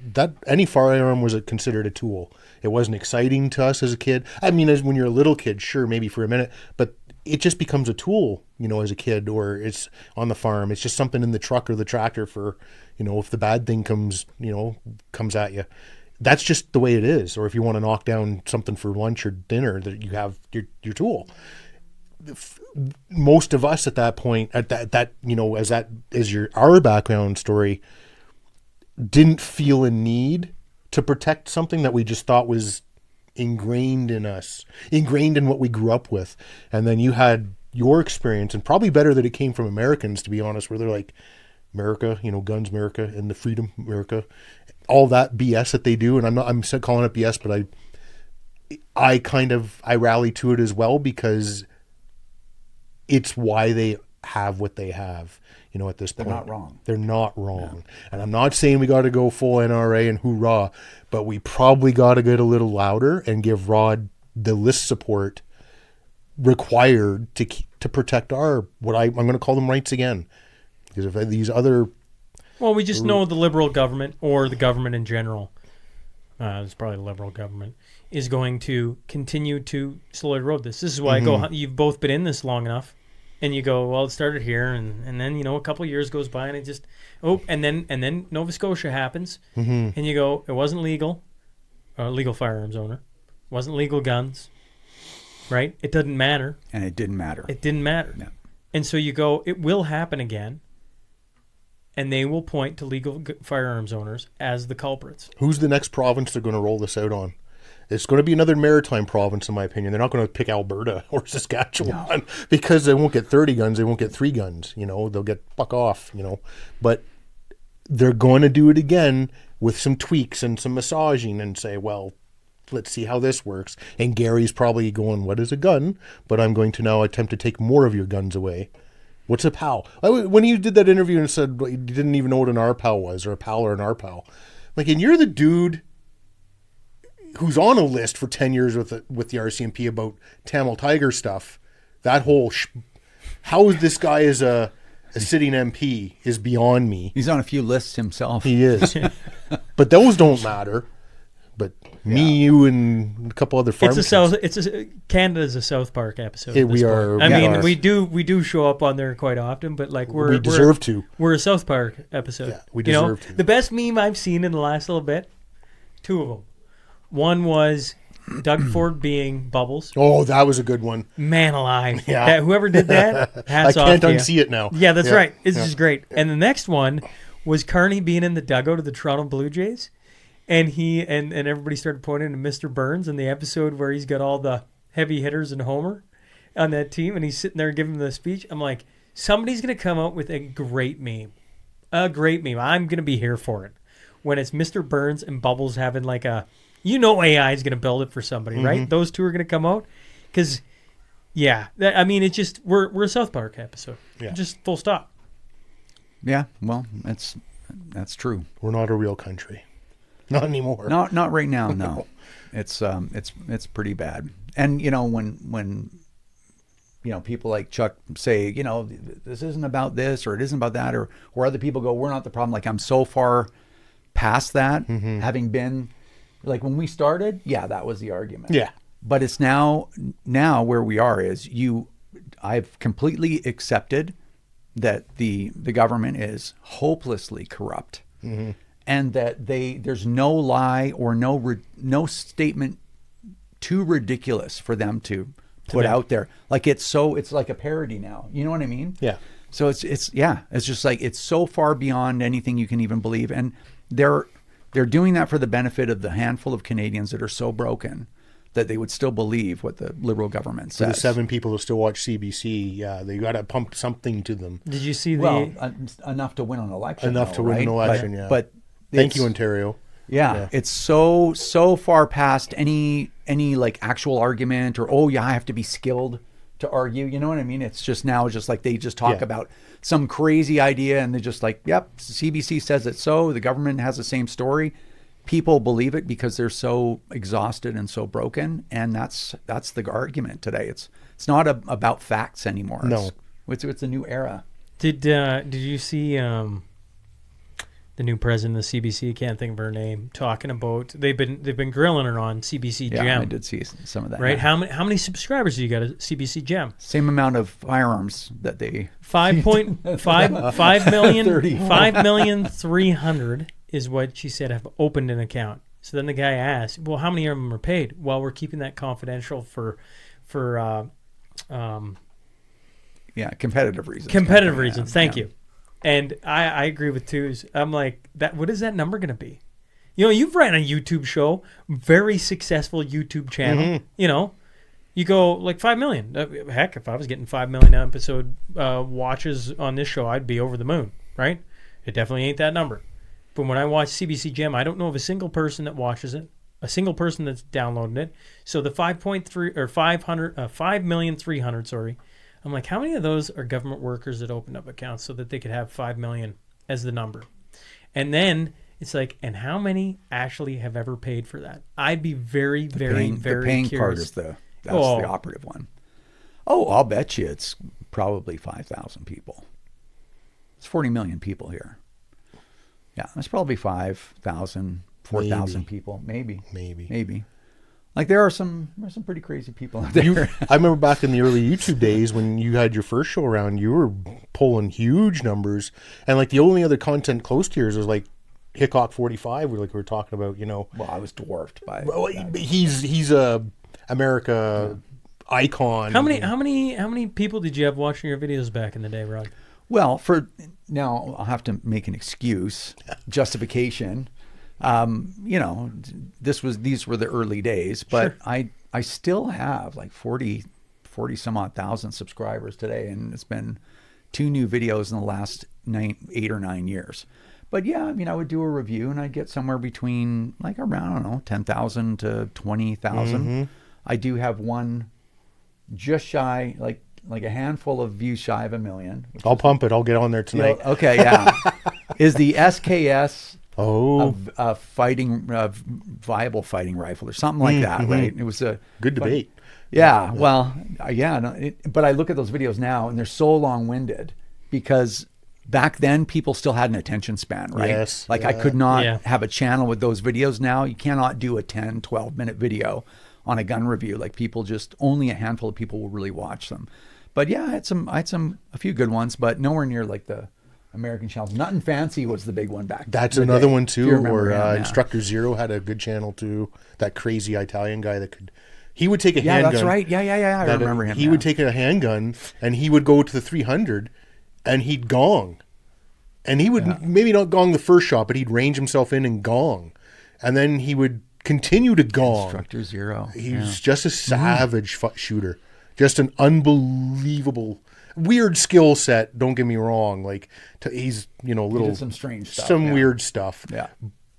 A: any firearm was considered a tool. It wasn't exciting to us as a kid. As when you're a little kid, sure, maybe for a minute, but it just becomes a tool, as a kid, or it's on the farm. It's just something in the truck or the tractor for, if the bad thing comes at you. That's just the way it is. Or if you want to knock down something for lunch or dinner, that you have your tool. Most of us at that point, as our background story, didn't feel a need to protect something that we just thought was ingrained in us, ingrained in what we grew up with. And then you had your experience, and probably better that it came from Americans, to be honest, where they're like, America, guns America, and the freedom America, all that BS that they do. And I'm calling it BS, but I rally to it as well, because it's why they have what they have, at this point.
B: They're not wrong.
A: They're not wrong. Yeah. And I'm not saying we got to go full NRA and hoorah, but we probably got to get a little louder and give Rod the list support required to protect I'm going to call them rights again. Because if these other...
M: Well, we just know the Liberal government, or the government in general, it's probably the Liberal government, is going to continue to slowly erode this. This is why you've both been in this long enough, and you go, well, it started here, and then, a couple of years goes by, and it just... and then Nova Scotia happens, and you go, it wasn't legal, legal firearms owner, wasn't legal guns, right? It doesn't matter.
B: And it didn't matter.
M: It didn't matter.
B: No.
M: And so you go, it will happen again, and they will point to legal firearms owners as the culprits.
A: Who's the next province they're going to roll this out on? It's going to be another maritime province, in my opinion. They're not going to pick Alberta or Saskatchewan because they won't get 30 guns. They won't get 3 guns. They'll get fuck off, But they're going to do it again with some tweaks and some massaging and say, well, let's see how this works. And Gary's probably going, what is a gun? But I'm going to now attempt to take more of your guns away. What's a PAL? When you did that interview and said you didn't even know what an RPAL was, or a PAL or an RPAL. And you're the dude who's on a list for 10 years with the RCMP about Tamil Tiger stuff. That whole... how is this guy as a sitting MP is beyond me.
B: He's on a few lists himself.
A: He is. But those don't matter. But me, you, and a couple other farmers.
M: Canada's a South Park episode. We do show up on there quite often, but we deserve to. We're a South Park episode.
A: Yeah, we deserve to.
M: The best meme I've seen in the last little bit, 2 of them. One was Doug Ford being Bubbles.
A: Oh, that was a good one.
M: Man alive. Yeah. Whoever did that, hats off.
A: I can't unsee it now.
M: Yeah, that's right. It's just great. And the next one was Carney being in the dugout of the Toronto Blue Jays. And he and everybody started pointing to Mr. Burns in the episode where he's got all the heavy hitters and Homer on that team, and he's sitting there giving the speech. I'm like, somebody's going to come out with a great meme. A great meme. I'm going to be here for it. When it's Mr. Burns and Bubbles having like a... AI is going to build it for somebody, right? Those two are going to come out. Because, it's just... We're a South Park episode. Yeah. Just full stop.
B: Yeah, well, that's true.
A: We're not a real country. Not anymore.
B: Not right now. No, it's pretty bad. And when people like Chuck say this isn't about this or it isn't about that, or other people go, we're not the problem. Like, I'm so far past that, having been like when we started. Yeah, that was the argument.
A: Yeah,
B: but it's now where we are is I've completely accepted that the government is hopelessly corrupt. And that there's no lie or no statement too ridiculous for them to put out there. Like it's like a parody now. You know what I mean?
A: Yeah.
B: So it's just like it's so far beyond anything you can even believe, and they're doing that for the benefit of the handful of Canadians that are so broken that they would still believe what the Liberal government says.
A: For the 7 people who still watch CBC, they got to pump something to them.
M: Did you see
B: enough to win an election?
A: Enough to win an election,
B: But
A: thank you, Ontario.
B: Yeah, it's so far past any like actual argument or I have to be skilled to argue. You know what I mean? It's just now just like they just talk about some crazy idea and they're just like, yep, CBC says it so. The government has the same story. People believe it because they're so exhausted and so broken, and that's the argument today. It's not about facts anymore.
A: No,
B: it's a new era.
M: Did you see? the new president of CBC, can't think of her name, talking about they've been grilling her on CBC Gem.
B: Yeah, I did see some of that.
M: Right?
B: Yeah.
M: How many subscribers do you got at CBC Gem?
B: Same amount of firearms that they
M: 5.5 million
B: 30.
M: 5,300,000 is what she said have opened an account. So then the guy asked, well, how many of them are paid? Well, we're keeping that confidential for
B: competitive reasons.
M: competitive reasons. Thank
B: Yeah.
M: you. And I agree with twos. I'm like, what is that number going to be? You know, you've ran a YouTube show, very successful YouTube channel.
A: Mm-hmm.
M: You know, you go like 5 million. Heck, if I was getting 5 million episode watches on this show, I'd be over the moon, right? It definitely ain't that number. But when I watch CBC Gem, I don't know of a single person that watches it, a single person that's downloading it. So the 5,300,000, sorry. I'm like, how many of those are government workers that opened up accounts so that they could have 5 million as the number? And then it's like, and how many actually have ever paid for that? I'd be very, very
B: The paying
M: curious.
B: part is the operative one. Oh, I'll bet you it's probably 5,000 people. It's 40 million people here. Yeah, it's probably 5,000, 4,000 people, maybe. Like there are some pretty crazy people out there.
A: I remember back in the early YouTube days when you had your first show around, you were pulling huge numbers, and like the only other content close to yours was like Hickok 45. We were talking about, you know.
B: Well, I was dwarfed by.
A: Well, he's a America icon.
M: How many people did you have watching your videos back in the day, Rod?
B: Well, for now, I'll have to make an excuse, justification. You know, these were the early days, but sure. I still have like 40 some odd thousand subscribers today, and it's been 2 new videos in the last 8 or 9 years. But yeah, I mean, I would do a review and I'd get somewhere between like around, I don't know, 10,000 to 20,000. Mm-hmm. I do have one just shy, like a handful of views shy of 1 million.
A: I'll pump it. I'll get on there tonight.
B: You know, okay, yeah. Is the SKS
A: a
B: viable fighting rifle or something like that,
A: mm-hmm.
B: right? It was a
A: good debate.
B: Yeah, well, yeah. No, but I look at those videos now, and they're so long-winded because back then people still had an attention span, right?
A: Yes.
B: Like I could not have a channel with those videos now. You cannot do a 10, 12-minute video on a gun review. Like people just, only a handful of people will really watch them. But yeah, I had a few good ones, but nowhere near like the American channels. Nothing Fancy was the big one back then.
A: That's another one too, where Instructor Zero had a good channel too. That crazy Italian guy he would take a handgun.
B: Yeah, that's right. Yeah. I remember him.
A: He would take a handgun and he would go to the 300 and he'd gong. And he would maybe not gong the first shot, but he'd range himself in and gong. And then he would continue to gong.
B: Instructor Zero.
A: He's just a savage shooter. Just an unbelievable, weird skill set. Don't get me wrong. Like he's, you know,
B: He did some strange stuff.
A: some weird stuff.
B: Yeah.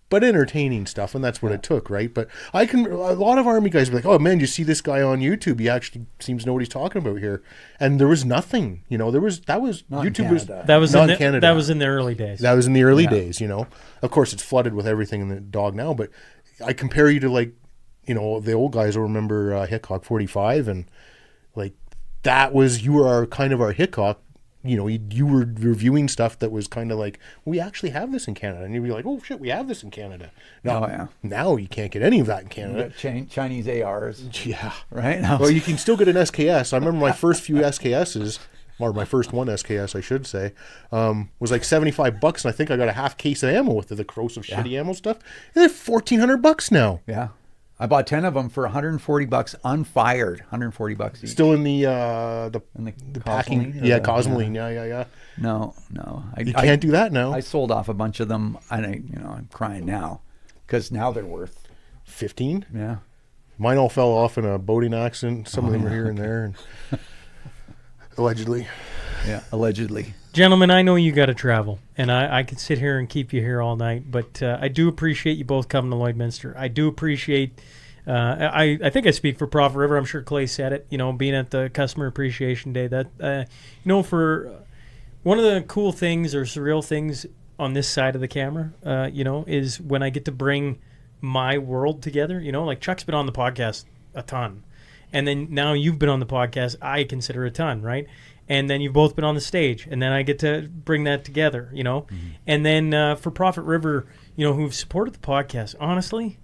A: But entertaining stuff, and that's what it took, right? But a lot of Army guys be like, oh man, you see this guy on YouTube, he actually seems to know what he's talking about here. And there was nothing, you know, YouTube was
M: that was
A: not
M: in
A: Canada.
M: That was in the early days.
A: That was in the early days, you know. Of course, it's flooded with everything in the dog now, but I compare you to, like, you know, the old guys will remember Hickok 45, and like you were kind of our Hickok. You know, you were reviewing stuff that was kind of like, we actually have this in Canada. And you'd be like, oh, shit, we have this in Canada. Now you can't get any of that in Canada.
B: Chinese ARs.
A: Yeah.
B: Right?
A: Well, you can still get an SKS. I remember my first few SKSs, or my first one SKS, I should say, was like $75, and I think I got a half case of ammo with the corrosive shitty ammo stuff. And they're $1,400 now.
B: Yeah. I bought 10 of them for $140 unfired. $140 each.
A: Still in the packing. Yeah, Cosmoline. Yeah.
B: No.
A: You can't do that now.
B: I sold off a bunch of them, and I'm crying now because now they're worth
A: 15.
B: Yeah.
A: Mine all fell off in a boating accident. Some of them are here and there, and allegedly.
B: Yeah, allegedly.
M: Gentlemen, I know you got to travel, and I could sit here and keep you here all night, but I do appreciate you both coming to Lloydminster. I do appreciate, I think I speak for Prophet River. I'm sure Clay said it, you know, being at the Customer Appreciation Day. That, you know, for one of the cool things or surreal things on this side of the camera, you know, is when I get to bring my world together. You know, like Chuck's been on the podcast a ton, and then now you've been on the podcast, I consider a ton, right? and then you've both been on the stage, and then I get to bring that together, you know. And then for Prophet River, you know, who've supported the podcast, honestly,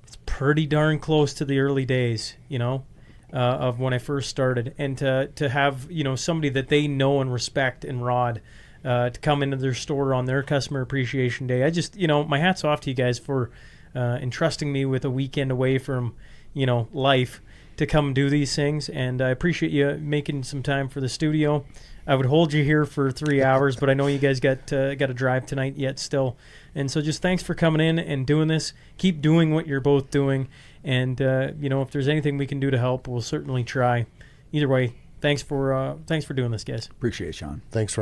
M: it's pretty darn close to the early days, you know, of when I first started, and to have, you know, somebody that they know and respect in Rod to come into their store on their Customer Appreciation Day. I just, you know, my hat's off to you guys for entrusting me with a weekend away from, you know, life to come do these things, and I appreciate you making some time for the studio. I would hold you here for 3 hours, but I know you guys got to drive tonight yet still, and so just thanks for coming in and doing this. Keep doing what you're both doing, and you know, if there's anything we can do to help, we'll certainly try. Either way, thanks for doing this, guys.
B: Appreciate it, Shaun.
A: Thanks for